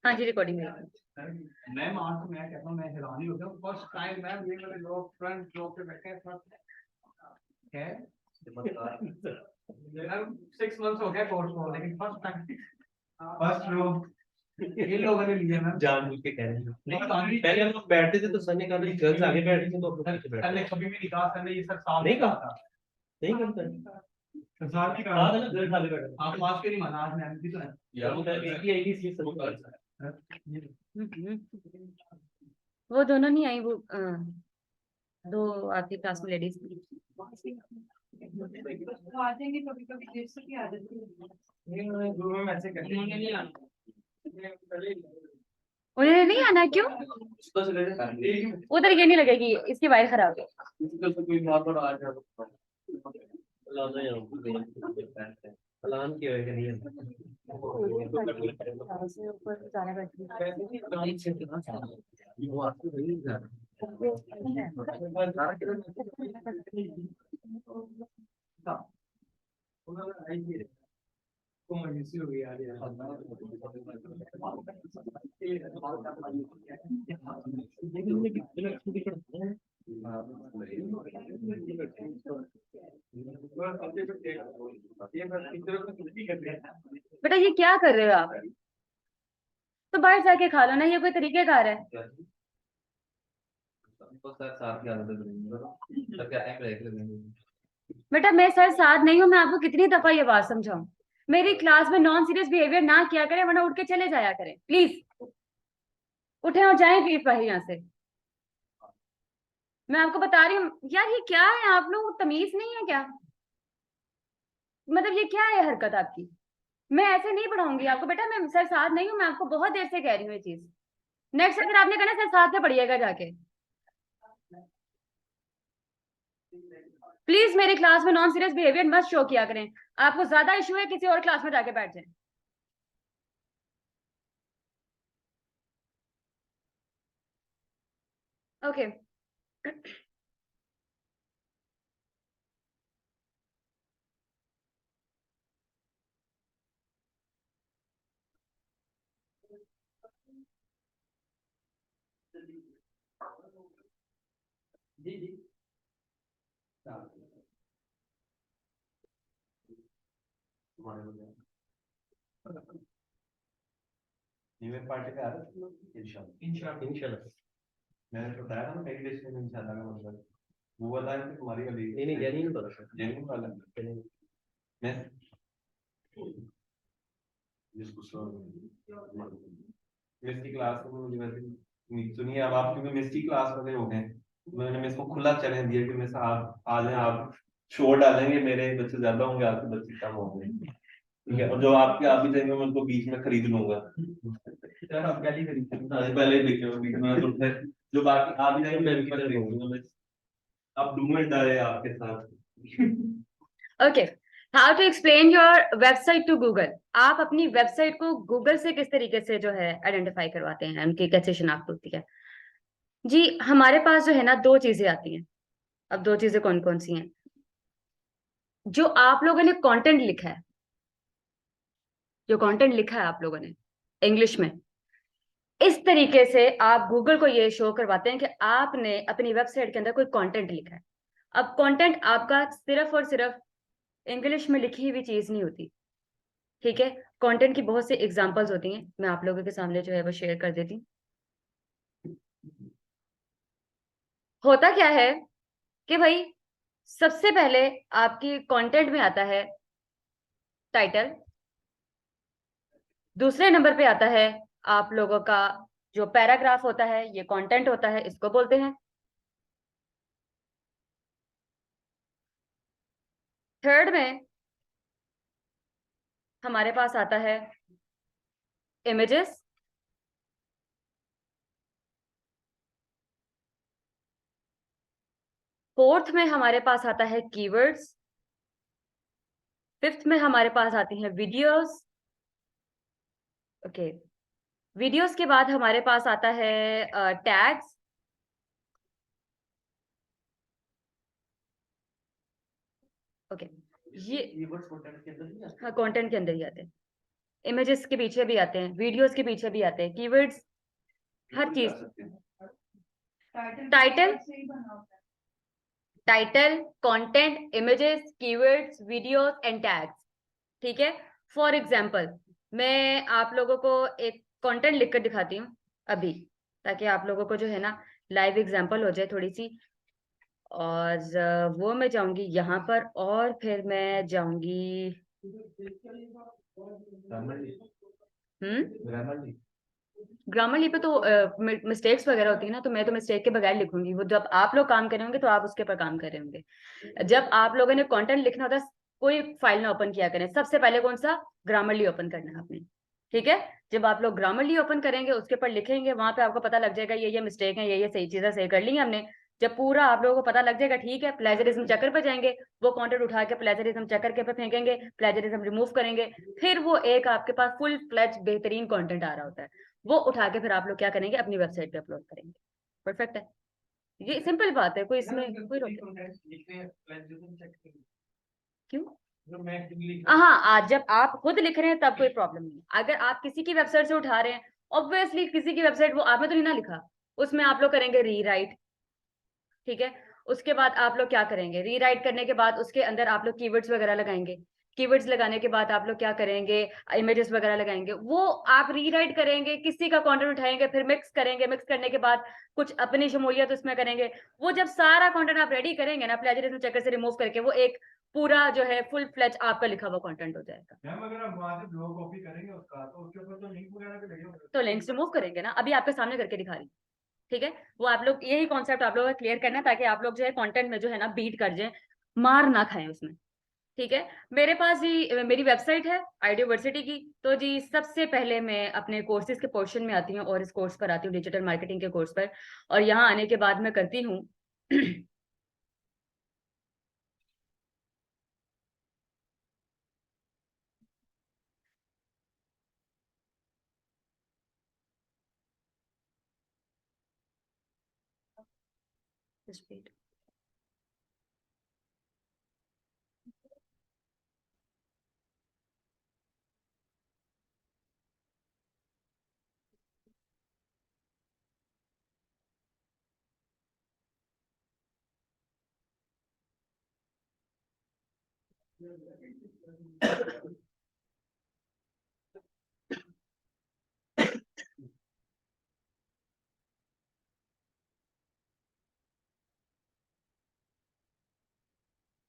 हाँ जी रिकॉर्डिंग है। मैम आज तो मैं कहता हूँ मैं हैरान ही हो गया फर्स्ट टाइम मैम ये वाले लोग फ्रंट रो पे बैठे हैं फर्स्ट है 6 मंथ्स हो गया कोर्स को लेकिन फर्स्ट रो ये लोगों ने लिया मैम जानबूझ के कह रहे हैं नहीं पहले हम लोग बैठते थे तो सर ने कहा था गर्ल्स आगे बैठती थी तो हम लोग पीछे बैठते पहले कभी भी नहीं कहा सर ने ये सर साफ नहीं कहा कहा था नहीं करता साफ नहीं कहा कहा था ना गर्ल्स आगे बैठते आप आज के नहीं माना आज मैम भी तो है यार वो एक ही चीज सब करता है वो दोनों नहीं आई वो दो आपकी क्लास में लेडीज आ जाएंगे कभी कभी देर से भी आ जाती है गुरु में ऐसे करते हैं उन्हें नहीं आना क्यों उधर ये नहीं लगेगी इसकी वायर खराब है कोई नॉर्मल आ जाए लाना यार प्लान किया है कि नहीं ऊपर जाने बैठी बेटा ये क्या कर रहे हो आप तो बाहर जाके खा लो ना ये कोई तरीकेकार है बेटा मैं सर साथ नहीं हूँ मैं आपको कितनी दफा ये बात समझाऊं मेरी क्लास में नॉन सीरियस बिहेवियर ना किया करें वरना उठ के चले जाया करें प्लीज उठे और जाएं प्लीज बाहर यहाँ से मैं आपको बता रही हूँ यार ये क्या है आप लोग तमीज नहीं है क्या मतलब ये क्या है हरकत आपकी मैं ऐसे नहीं पढ़ाऊंगी आपको बेटा मैं सर साथ नहीं हूँ मैं आपको बहुत देर से कह रही हूँ ये चीज नेक्स्ट अगर आपने कहना सर साथ में पढ़िएगा जाके प्लीज मेरी क्लास में नॉन सीरियस बिहेवियर मत शो किया करें आपको ज्यादा इशू है किसी और क्लास में जाके बैठ जाए ओके जी जी न्यू पार्टी पे आ रहे हैं इंशाल्लाह मैंने तो बताया ना मेरी लिस्ट में इंशाल्लाह का मतलब वो वाला है कि तुम्हारी वाली नहीं जेन्युइन वाला जेन्युइन वाला मैं जिसको मिस की क्लास में मुझे वैसे नहीं सुनिए अब आप क्योंकि मिस की क्लास वाले हो गए मैंने मिस को खुला चैलेंज दिया कि मिस आप आ जाए आप शोर डालेंगे मेरे बच्चे ज्यादा होंगे आपके बच्चे कम होंगे ठीक है और जो आपके आप भी जाएंगे मैं उनको बीच में खरीद लूंगा पहले ही देखे बीच में तो फिर जो बाकी आप भी जाएंगे मैं भी खरीद लूंगा आप डूमेंट आए आपके साथ okay how to explain your website to Google आप अपनी वेबसाइट को गूगल से किस तरीके से जो है आइडेंटिफाई करवाते हैं उनकी कैसे शिनाख्त होती है जी हमारे पास जो है ना दो चीजें आती हैं अब दो चीजें कौन कौन सी हैं जो आप लोगों ने कंटेंट लिखा है जो कंटेंट लिखा है आप लोगों ने इंग्लिश में इस तरीके से आप गूगल को ये शो करवाते हैं कि आपने अपनी वेबसाइट के अंदर कोई कंटेंट लिखा है अब कंटेंट आपका सिर्फ और सिर्फ इंग्लिश में लिखी हुई चीज नहीं होती ठीक है कंटेंट की बहुत सी एग्जांपल्स होती हैं मैं आप लोगों के सामने जो है वो शेयर कर देती हूँ होता क्या है कि भाई सबसे पहले आपकी कंटेंट में आता है टाइटल दूसरे नंबर पे आता है आप लोगों का जो पैराग्राफ होता है ये कंटेंट होता है इसको बोलते हैं थर्ड में हमारे पास आता है इमेजेस फोर्थ में हमारे पास आता है कीवर्ड्स फिफ्थ में हमारे पास आती हैं वीडियोस ओके वीडियोस के बाद हमारे पास आता है टैग्स ओके ये कीवर्ड्स कंटेंट के अंदर नहीं हाँ कंटेंट के अंदर ही आते हैं इमेजेस के पीछे भी आते हैं, वीडियोस के पीछे भी आते हैं, कीवर्ड्स, हर चीज। टाइटल, से ही बना होता है। Title, content, images, keywords, videos and tags. ठीक है, फॉर एग्जाम्पल मैं आप लोगों को एक कंटेंट लिखकर दिखाती हूँ अभी, ताकि आप लोगों को जो है ना लाइव एग्जाम्पल हो जाए थोड़ी सी। और वो मैं जाऊंगी यहाँ पर, और फिर मैं जाऊंगी ग्रामरली पे। तो मिस्टेक्स वगैरह होती है ना, तो मैं तो मिस्टेक के बगैर लिखूंगी। वो जब आप लोग काम कर रहे होंगे तो आप उसके ऊपर काम कर रहे होंगे। जब आप लोगों ने कंटेंट लिखना होता है, कोई फाइल ना ओपन किया करें, सबसे पहले कौन सा, ग्रामरली ओपन करना है आपने। ठीक है, जब आप लोग ग्रामरली ओपन करेंगे, उसके ऊपर लिखेंगे, वहां पे आपको पता लग जाएगा ये मिस्टेक है, ये सही चीजें सही कर ली हैं हमने। जब पूरा आप लोगों को पता लग जाएगा, ठीक है, प्लेजरिज्म चक्कर पे जाएंगे, वो कंटेंट उठा के प्लेजरिज्म चक्कर के पे फेंकेंगे, प्लेजरिज्म रिमूव करेंगे, फिर वो एक आपके पास फुल फ्लेज बेहतरीन कंटेंट आ रहा होता है। वो उठा के फिर आप लोग क्या करेंगे, अपनी वेबसाइट पे अपलोड करेंगे। परफेक्ट है, ये सिंपल बात है, कोई इसमें कोई रोक क्यों। जो मैं लिख हाँ, आज जब आप खुद लिख रहे हैं तब कोई प्रॉब्लम नहीं है। अगर आप किसी की वेबसाइट से उठा रहे हैं, ऑब्वियसली किसी की वेबसाइट, वो आपने तो नहीं ना लिखा, उसमें आप लोग करेंगे रीराइट। ठीक है, उसके बाद आप लोग क्या करेंगे, रीराइट करने के बाद उसके अंदर आप लोग कीवर्ड्स वगैरह लगाएंगे। कीवर्ड्स लगाने के बाद आप लोग क्या करेंगे, इमेजेस वगैरह लगाएंगे। वो आप रीराइट करेंगे, किसी का कंटेंट उठाएंगे, फिर मिक्स करेंगे, मिक्स करने के बाद कुछ अपनी शमूलियत उसमें करेंगे। वो जब सारा कंटेंट आप रेडी करेंगे ना, प्लेजरिज्म चक्कर से रिमूव करके, वो एक पूरा जो है फुल फ्लेज आपका लिखा हुआ कंटेंट हो जाएगा। मैम अगर हम वहां से ब्लॉग कॉपी करेंगे उसका तो उसके ऊपर तो लिंक वगैरह भी लगे होंगे। तो लिंक्स रिमूव करेंगे ना, अभी आपके सामने करके दिखा रही। ठीक है, वो आप लोग यही कॉन्सेप्ट आप लोगों का क्लियर करना है, ताकि आप लोग जो है कंटेंट में जो है ना बीट कर जाए, मार ना खाएं उसमें। ठीक है, मेरे पास जी मेरी वेबसाइट है आइडियोवर्सिटी की। तो जी सबसे पहले मैं अपने कोर्सेज के पोर्शन में आती हूँ, और इस कोर्स पर आती हूँ, डिजिटल मार्केटिंग के कोर्स पर। और यहाँ आने के बाद मैं करती हूँ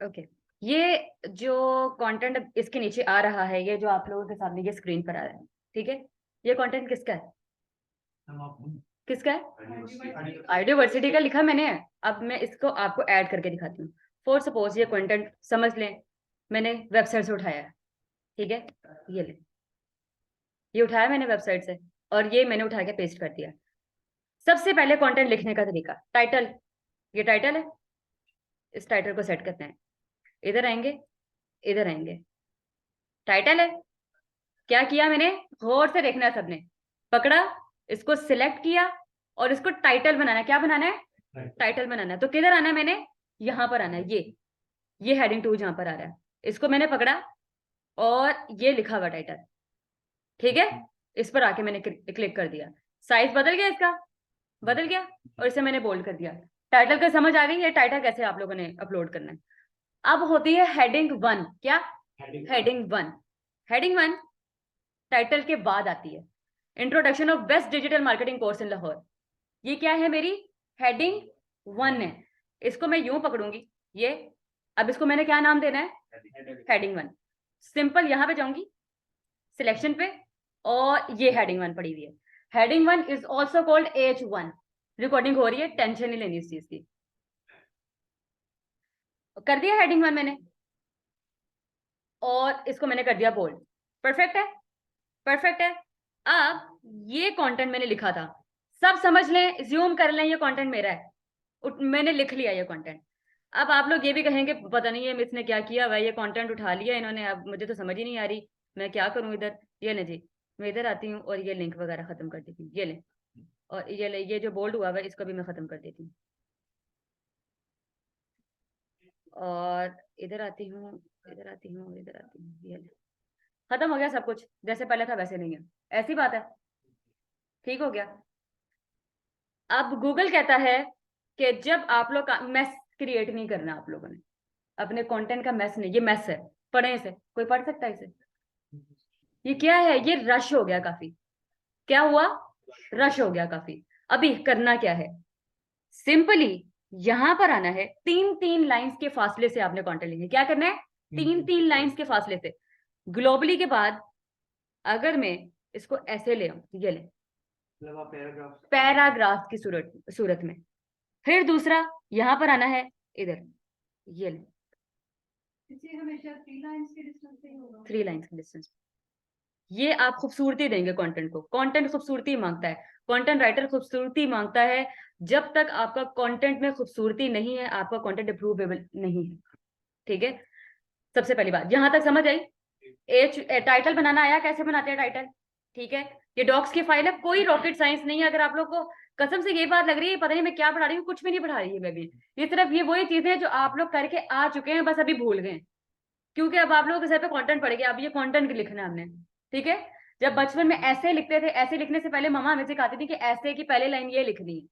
ओके, ये जो कंटेंट इसके नीचे आ रहा है, ये जो आप लोगों के सामने ये स्क्रीन पर आ रहा है, ठीक है, ये कंटेंट किसका है, किसका है, आइडियोवर्सिटी का लिखा मैंने है। अब मैं इसको आपको ऐड करके दिखाती हूँ। फॉर सपोज ये कंटेंट समझ लें मैंने वेबसाइट से उठाया है। ठीक है, ये ले, ये उठाया मैंने वेबसाइट से, और ये मैंने उठा के पेस्ट कर दिया। सबसे पहले कंटेंट लिखने का तरीका, टाइटल, ये टाइटल है, इस टाइटल को सेट करते हैं। इधर आएंगे, इधर आएंगे, टाइटल है, क्या किया मैंने, गौर से देखना है सबने, पकड़ा, इसको सिलेक्ट किया, और इसको टाइटल बनाना है। क्या बनाना है, टाइटल बनाना है। तो किधर आना है मैंने, यहाँ पर आना है, ये हेडिंग 2 जहां पर आ रहा है, इसको मैंने पकड़ा, और ये लिखा हुआ टाइटल। ठीक है, इस पर आके मैंने क्लिक कर दिया, साइज बदल गया, इसका बदल गया, और इसे मैंने बोल्ड कर दिया। टाइटल का समझ आ गई, ये टाइटल कैसे आप लोगों ने अपलोड करना है। अब होती है हेडिंग 1, क्या, हेडिंग 1, हेडिंग 1 टाइटल के बाद आती है, introduction of best digital marketing course in Lahore. ये क्या है, मेरी हेडिंग 1 है। इसको मैं यूं पकड़ूंगी, ये, अब इसको मैंने क्या नाम देना है, हेडिंग 1। सिंपल, यहां पे जाऊंगी सिलेक्शन पे, और ये हेडिंग 1 पड़ी हुई है। Heading 1 is also called H1। Recording हो रही है, टेंशन नहीं लेनी इस चीज की। कर दिया हेडिंग 1 मैंने, और इसको मैंने कर दिया बोल्ड। परफेक्ट है, परफेक्ट है। अब ये कंटेंट मैंने लिखा था, सब समझ लें, ज्यूम कर लें, ये कंटेंट मेरा है, मैंने लिख लिया ये कंटेंट। अब आप लोग ये भी कहेंगे पता नहीं है मिस ने क्या किया भाई, ये कंटेंट उठा लिया इन्होंने, अब मुझे तो समझ ही नहीं आ रही, मैं क्या करूं इधर। ये ले जी, मैं इधर आती हूँ, और ये लिंक वगैरह खत्म कर देती हूँ, ये ले, और ये ले, ये जो बोल्ड हुआ है इसको भी मैं खत्म कर देती हूँ, और इधर आती हूँ, इधर आती हूँ, इधर आती हूँ, ये ले, खत्म हो गया सब कुछ, जैसे पहले था वैसे नहीं है, ऐसी बात है, ठीक हो गया। अब गूगल कहता है कि जब आप लोग का मैस क्रिएट नहीं करना, आप लोगों ने अपने कंटेंट का मैस नहीं, ये मैस है, पढ़े इसे, कोई पढ़ सकता है इसे? ये क्या है? ये रश हो गया काफी, क्या हुआ? रश हो गया काफी। अभी करना क्या है? सिंपली यहां पर आना है, 3-3 लाइंस के फासले से आपने कंटेंट लिखना है। क्या करना है? 3-3 लाइंस के फासले से। ग्लोबली के बाद अगर मैं इसको ऐसे ले आऊं, ये ले, मतलब आप पैराग्राफ पैराग्राफ की सूरत में। फिर दूसरा यहां पर आना है, इधर, ये ले, इसे हमेशा 3 लाइंस के डिस्टेंस पे ही होगा। 3 लाइंस के डिस्टेंस। ये आप खूबसूरती देंगे कंटेंट को, कंटेंट खूबसूरती मांगता है, कंटेंट राइटर खूबसूरती मांगता है। जब तक आपका कंटेंट में खूबसूरती नहीं है, आपका कंटेंट अप्रूवेबल नहीं है, ठीक है? सबसे पहली बात यहां तक समझ आई? टाइटल बनाना आया, कैसे बनाते हैं टाइटल? ठीक है, ये डॉक्स की फाइल है, कोई रॉकेट साइंस नहीं है। अगर आप लोग को कसम से ये बात लग रही है पता नहीं मैं क्या पढ़ा रही हूँ, कुछ भी नहीं पढ़ा रही है मैं भी, ये सिर्फ ये वही चीजें हैं जो आप लोग करके आ चुके हैं, बस अभी भूल गए, क्योंकि अब आप लोगों के सर पे कंटेंट पड़ गया, अब ये कंटेंट लिखना है हमने, ठीक है? जब बचपन में ऐसे लिखते थे, ऐसे लिखने से पहले मम्मा हमें सिखाती थी कि ऐसे की पहले लाइन ये लिखनी है,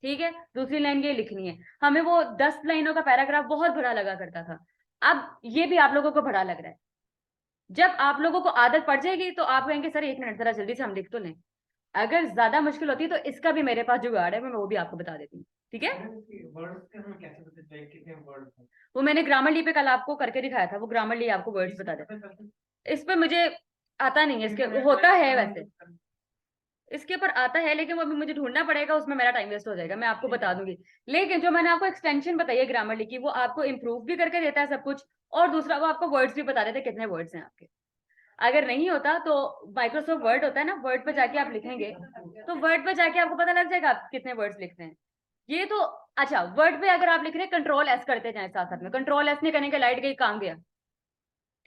ठीक है, दूसरी लाइन ये लिखनी है। हमें वो 10 लाइनों का पैराग्राफ बहुत बड़ा लगा करता था, अब ये भी आप लोगों को बड़ा लग रहा है। जब आप लोगों को आदत पड़ जाएगी तो आप कहेंगे सर 1 मिनट जरा जल्दी से हम लिख तो लें। अगर ज्यादा मुश्किल होती है तो इसका भी मेरे पास जुगाड़ है, मैं वो भी आपको बता देती हूँ, ठीक है? वर्ड्स के हमें कैसे पता चलेगा कितने वर्ड्स हैं? वो मैंने ग्रामरली पे कल आपको करके दिखाया था, वो ग्रामरली आपको वर्ड्स बता देता। इस पे मुझे आता नहीं है, इसके होता है वैसे, इसके ऊपर आता है, लेकिन वो अभी मुझे ढूंढना पड़ेगा, उसमें मेरा टाइम वेस्ट हो जाएगा, मैं आपको बता दूंगी। लेकिन जो मैंने आपको एक्सटेंशन बताई है ग्रामरली की, वो आपको इम्प्रूव भी करके देता है सब कुछ, और दूसरा वो आपको वर्ड्स भी बता देता है कितने वर्ड्स हैं आपके। अगर नहीं होता तो माइक्रोसॉफ्ट वर्ड होता है ना, वर्ड पे जाके आप लिखेंगे तो वर्ड पे जाके आपको पता लग जाएगा आप कितने वर्ड्स लिखते हैं। ये तो अच्छा, वर्ड पे अगर आप लिख रहे हैं कंट्रोल एस करते जाए साथ साथ में, कंट्रोल एस नहीं करने के लाइट गई, काम गया,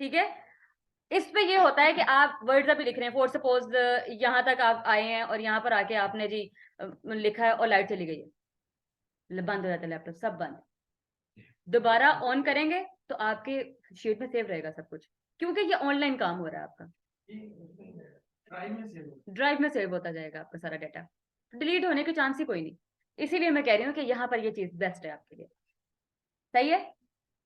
ठीक है? इस पे ये होता है कि आप वर्ड्स अभी लिख रहे हैं, फॉर सपोज यहाँ तक आप आए हैं और यहाँ पर आके आपने जी लिखा है और लाइट चली गई है, बंद हो जाता है लैपटॉप, सब बंद, दोबारा ऑन करेंगे तो आपके शीट में सेव रहेगा सब कुछ, क्योंकि ये ऑनलाइन काम हो रहा है आपका, ड्राइव में सेव होता जाएगा आपका सारा डाटा, डिलीट होने के चांस ही कोई नहीं। इसीलिए मैं कह रही हूँ कि यहाँ पर ये चीज बेस्ट है आपके लिए, सही है?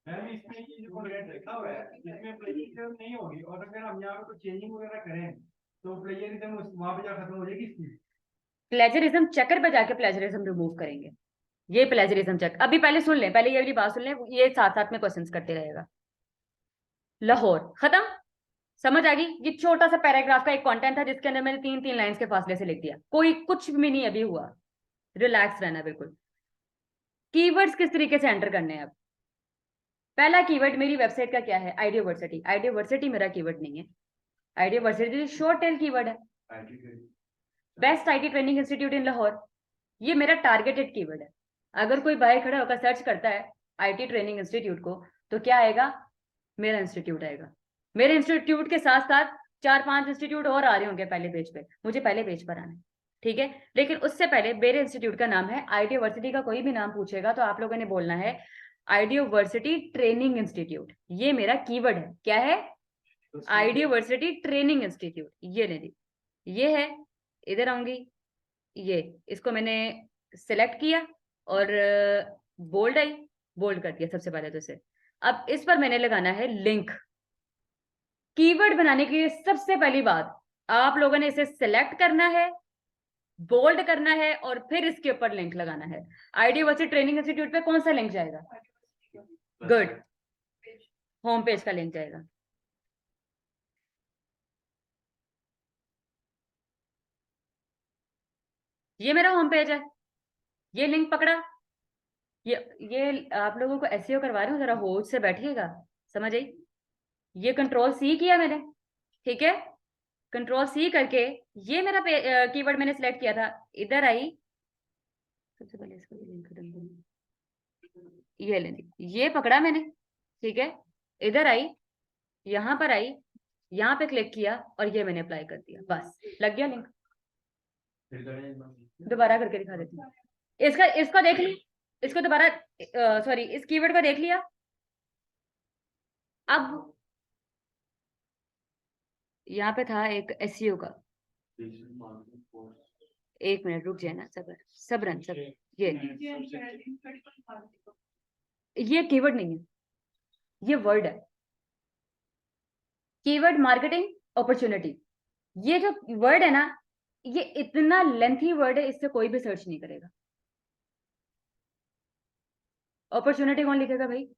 मैम इसमें ये जो कॉन्ट्रैक्ट लिखा हुआ है इसमें प्लेजरिज्म नहीं होगी, और अगर हम यहाँ पे कुछ चेंजिंग वगैरह करें तो प्लेजरिज्म वहां पे जा खत्म हो जाएगी इसकी। प्लेजरिज्म चेकर पे जाके प्लेजरिज्म रिमूव करेंगे, ये प्लेजरिज्म चेक। अभी पहले सुन लें, पहले ये वाली बात सुन लें, ये साथ साथ में क्वेश्चंस करते रहेगा। लाहौर खत्म, समझ आ गई? ये छोटा सा पैराग्राफ का एक कंटेंट था जिसके अंदर मैंने 3-3 लाइंस के फासले से लिख दिया, कोई कुछ भी नहीं अभी हुआ, रिलैक्स रहना बिल्कुल। कीवर्ड्स किस तरीके से एंटर करने हैं अब? पहला कीवर्ड मेरी वेबसाइट का क्या है? आइडियोवर्सिटी। आइडियोवर्सिटी मेरा कीवर्ड नहीं है, आइडियोवर्सिटी शॉर्ट टेल कीवर्ड है। बेस्ट आईटी ट्रेनिंग इंस्टीट्यूट इन लाहौर, ये मेरा टारगेटेड कीवर्ड है। अगर कोई बाहर खड़ा होकर सर्च करता है आईटी ट्रेनिंग इंस्टीट्यूट को तो क्या आएगा? मेरा इंस्टीट्यूट आएगा। मेरे इंस्टीट्यूट के साथ साथ 4-5 इंस्टीट्यूट और आ रहे होंगे पहले पेज पे, मुझे पहले पेज पर आना है, ठीक है? लेकिन उससे पहले मेरे इंस्टीट्यूट का नाम है, आइडियोवर्सिटी का कोई भी नाम पूछेगा तो आप लोगों ने बोलना है आइडियोवर्सिटी ट्रेनिंग इंस्टीट्यूट, ये मेरा कीवर्ड है। क्या है? आइडियोवर्सिटी ट्रेनिंग इंस्टीट्यूट, ये नहीं, ये है, इधर आऊंगी, ये इसको मैंने सिलेक्ट किया और बोल्ड आई, बोल्ड कर दिया सबसे पहले तो इसे। अब इस पर मैंने लगाना है लिंक। कीवर्ड बनाने की सबसे पहली बात, आप लोगों ने इसे सिलेक्ट करना है, बोल्ड करना है और फिर इसके ऊपर लिंक लगाना है। आइडियोवर्सिटी ट्रेनिंग इंस्टीट्यूट पे कौन सा लिंक जाएगा? गुड, होम पेज का लिंक जाएगा। ये मेरा होम पेज है, ये लिंक पकड़ा, ये आप लोगों को एसईओ करवा रही हूँ, जरा होश से बैठिएगा, समझ आई? ये कंट्रोल सी किया मैंने, ठीक है? कंट्रोल सी करके ये मेरा कीवर्ड मैंने सिलेक्ट किया था, इधर आई, सबसे पहले इसको लिंक खत्म करूँ, ये ले ली, ये पकड़ा मैंने, ठीक है? इधर आई, यहाँ पर आई, यहाँ पे क्लिक किया और ये मैंने अप्लाई कर दिया, बस लग गया लिंक। दोबारा करके दिखा देती हूँ, इसका देख ली, इसको दोबारा, सॉरी, इस कीवर्ड को देख लिया। अब यहाँ पे था एक एसईओ का, एक मिनट रुक जाए ना, सब्र सब्रन सब ये कीवर्ड नहीं है, ये वर्ड है। कीवर्ड मार्केटिंग अपॉर्चुनिटी, ये जो वर्ड है ना, ये इतना लेंथी वर्ड है, इससे कोई भी सर्च नहीं करेगा। अपॉर्चुनिटी कौन लिखेगा भाई?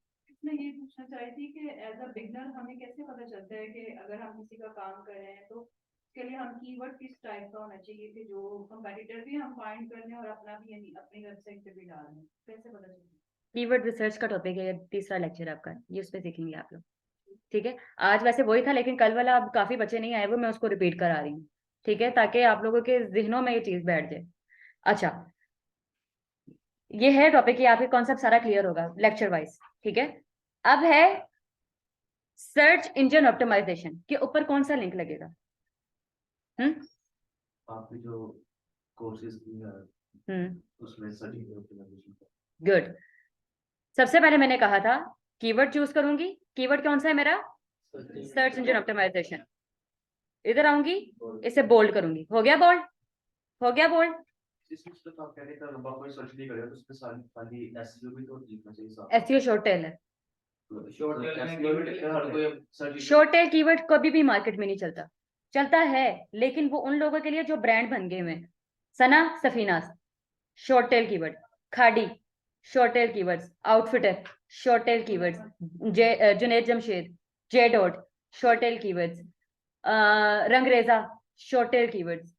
मैं ये पूछना चाह रही थी कि एज अ बिगनर हमें कैसे पता चलता है कि अगर हम किसी का काम कर रहे हैं तो उसके लिए हम कीवर्ड किस टाइप का होना चाहिए कि जो कंपेटिटर भी हम फाइंड कर लें और अपना भी यानी अपनी वेबसाइट पे भी डाल दें, कैसे पता चलता है? कीवर्ड रिसर्च का टॉपिक है, ये तीसरा लेक्चर आपका, ये उस पर सीखेंगे आप लोग। ठीक है, आज वैसे वही था, लेकिन कल वाला अब काफी बच्चे नहीं आए हुए, मैं उसको रिपीट करा रही हूँ। ठीक है, ताकि आप लोगों के जिह्नों में ये चीज बैठ जाए। अच्छा, ये है टॉपिक, ये आपके कॉन्सेप्ट सारा क्लियर होगा लेक्चर वाइज। ठीक है, अब है सर्च इंजन ऑप्टिमाइजेशन के ऊपर कौन सा लिंक लगेगा? आपकी जो कोर्सेज उसमें गुड। सबसे पहले मैंने कहा था कीवर्ड चूज करूंगी। कीवर्ड कौन सा है मेरा? Search engine optimization. इधर आऊंगी, इसे बोल्ड करूंगी, हो गया बोल्ड, हो गया बोल्ड। एसईओ शॉर्ट टेल है, शॉर्ट टेल कीवर्ड कभी भी मार्केट में नहीं चलता। चलता है लेकिन वो उन लोगों के लिए जो ब्रांड बन गए हुए हैं। Sana Safinaz short tail keyword, Khaadi short tail keywords, outfitter short tail keywords, Junaid Jamshed J dot short tail keywords, Rangreza short tail keywords,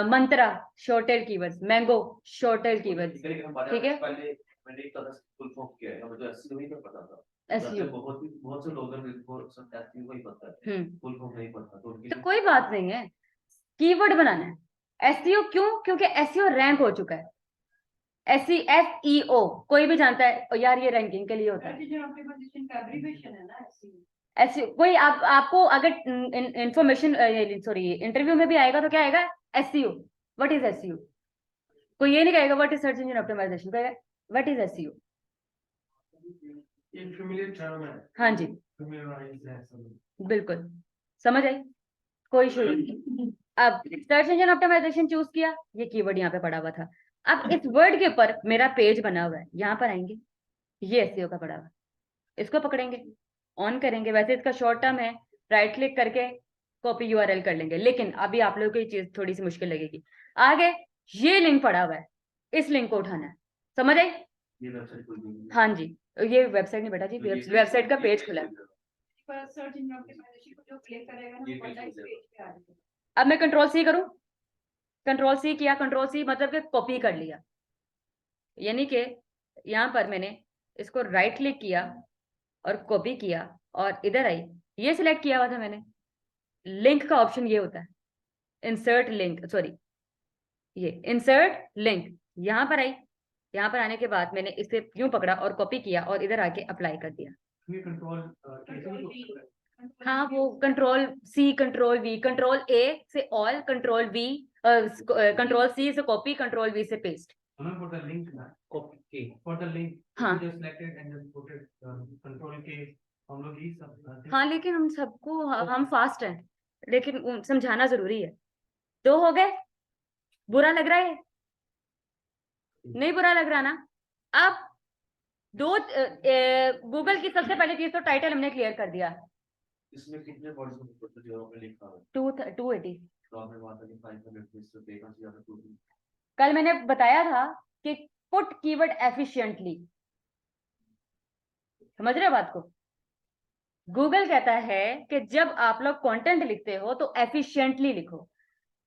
Mantra short tail keywords, Mango short tail keywords. ठीक है, मैंने एक तरह से फुल फॉर्म किया है, मुझे एसईओ नहीं पता था। एसईओ बहुत से लोग हैं जिनको सब एसईओ ही पता है, फुल फॉर्म नहीं पता, तो उनके तो लिए कोई बात नहीं है, कीवर्ड बनाना है। एसईओ क्यों? क्योंकि एसईओ रैंक हो चुका है। एसईओ कोई भी जानता है यार, ये रैंकिंग के लिए होता है। ऐसे कोई आपको अगर इंफॉर्मेशन सॉरी इंटरव्यू में भी आएगा तो क्या आएगा? एसईओ। What is SEO? कोई ये नहीं कहेगा what is search engine optimization, कहेगा व्हाट इज एसईओ। हाँ जी, बिल्कुल समझ आई, कोई इशू नहीं। अब सर्च इंजन ऑप्टिमाइजेशन चूज किया, ये कीवर्ड यहाँ पे पड़ा हुआ था। अब इस वर्ड के ऊपर मेरा पेज बना हुआ है, यहाँ पर आएंगे, ये एसईओ का पड़ा हुआ है, इसको पकड़ेंगे, ऑन करेंगे। वैसे इसका शॉर्ट टर्म है, राइट क्लिक करके कॉपी यूआरएल कर लेंगे, लेकिन अभी आप लोगों को ये चीज थोड़ी सी मुश्किल लगेगी। आगे ये लिंक पड़ा हुआ है, इस लिंक को उठाना है, समझ आई? ये वेबसाइट खुल गई। हाँ जी, ये वेबसाइट नहीं बेटा जी, वेबसाइट का पेज खुला है। सर्च इंजन ऑप्टिमाइजेशन को जो क्लिक करेगा ना, वो इस पेज पे आ जाएगा। अब मैं कंट्रोल सी करूं, कंट्रोल सी किया, कंट्रोल सी मतलब कि कॉपी कर लिया, यानी कि यहाँ पर मैंने इसको राइट क्लिक किया और कॉपी किया और इधर आई, ये सिलेक्ट किया हुआ था मैंने। लिंक का ऑप्शन ये होता है, इंसर्ट लिंक, सॉरी ये इंसर्ट लिंक, यहाँ पर आई। यहाँ पर आने के बाद मैंने इसे यूं पकड़ा और कॉपी किया और इधर आके अप्लाई कर दिया। हाँ, वो control C, control V, control A से all, control V, control C से कॉपी, कंट्रोल वी से paste. For the link, for the link, हाँ। you just selected and just put it control के हम लोग ये सब हाँ, लेकिन हम सबको हम फास्ट हैं, लेकिन समझाना जरूरी है। दो हो गए, बुरा लग रहा है? नहीं बुरा लग रहा ना? अब दो गूगल की सबसे पहली चीज तो टाइटल हमने क्लियर कर दिया, इसमें कितने वर्ड्स में जो पे लिखा है 280। तो आपने बात है 500 से देखा चाहिए आपने 2 कल मैंने बताया था कि पुट कीवर्ड एफिशिएंटली, समझ रहे हो बात को? गूगल कहता है कि जब आप लोग कंटेंट लिखते हो तो एफिशिएंटली लिखो।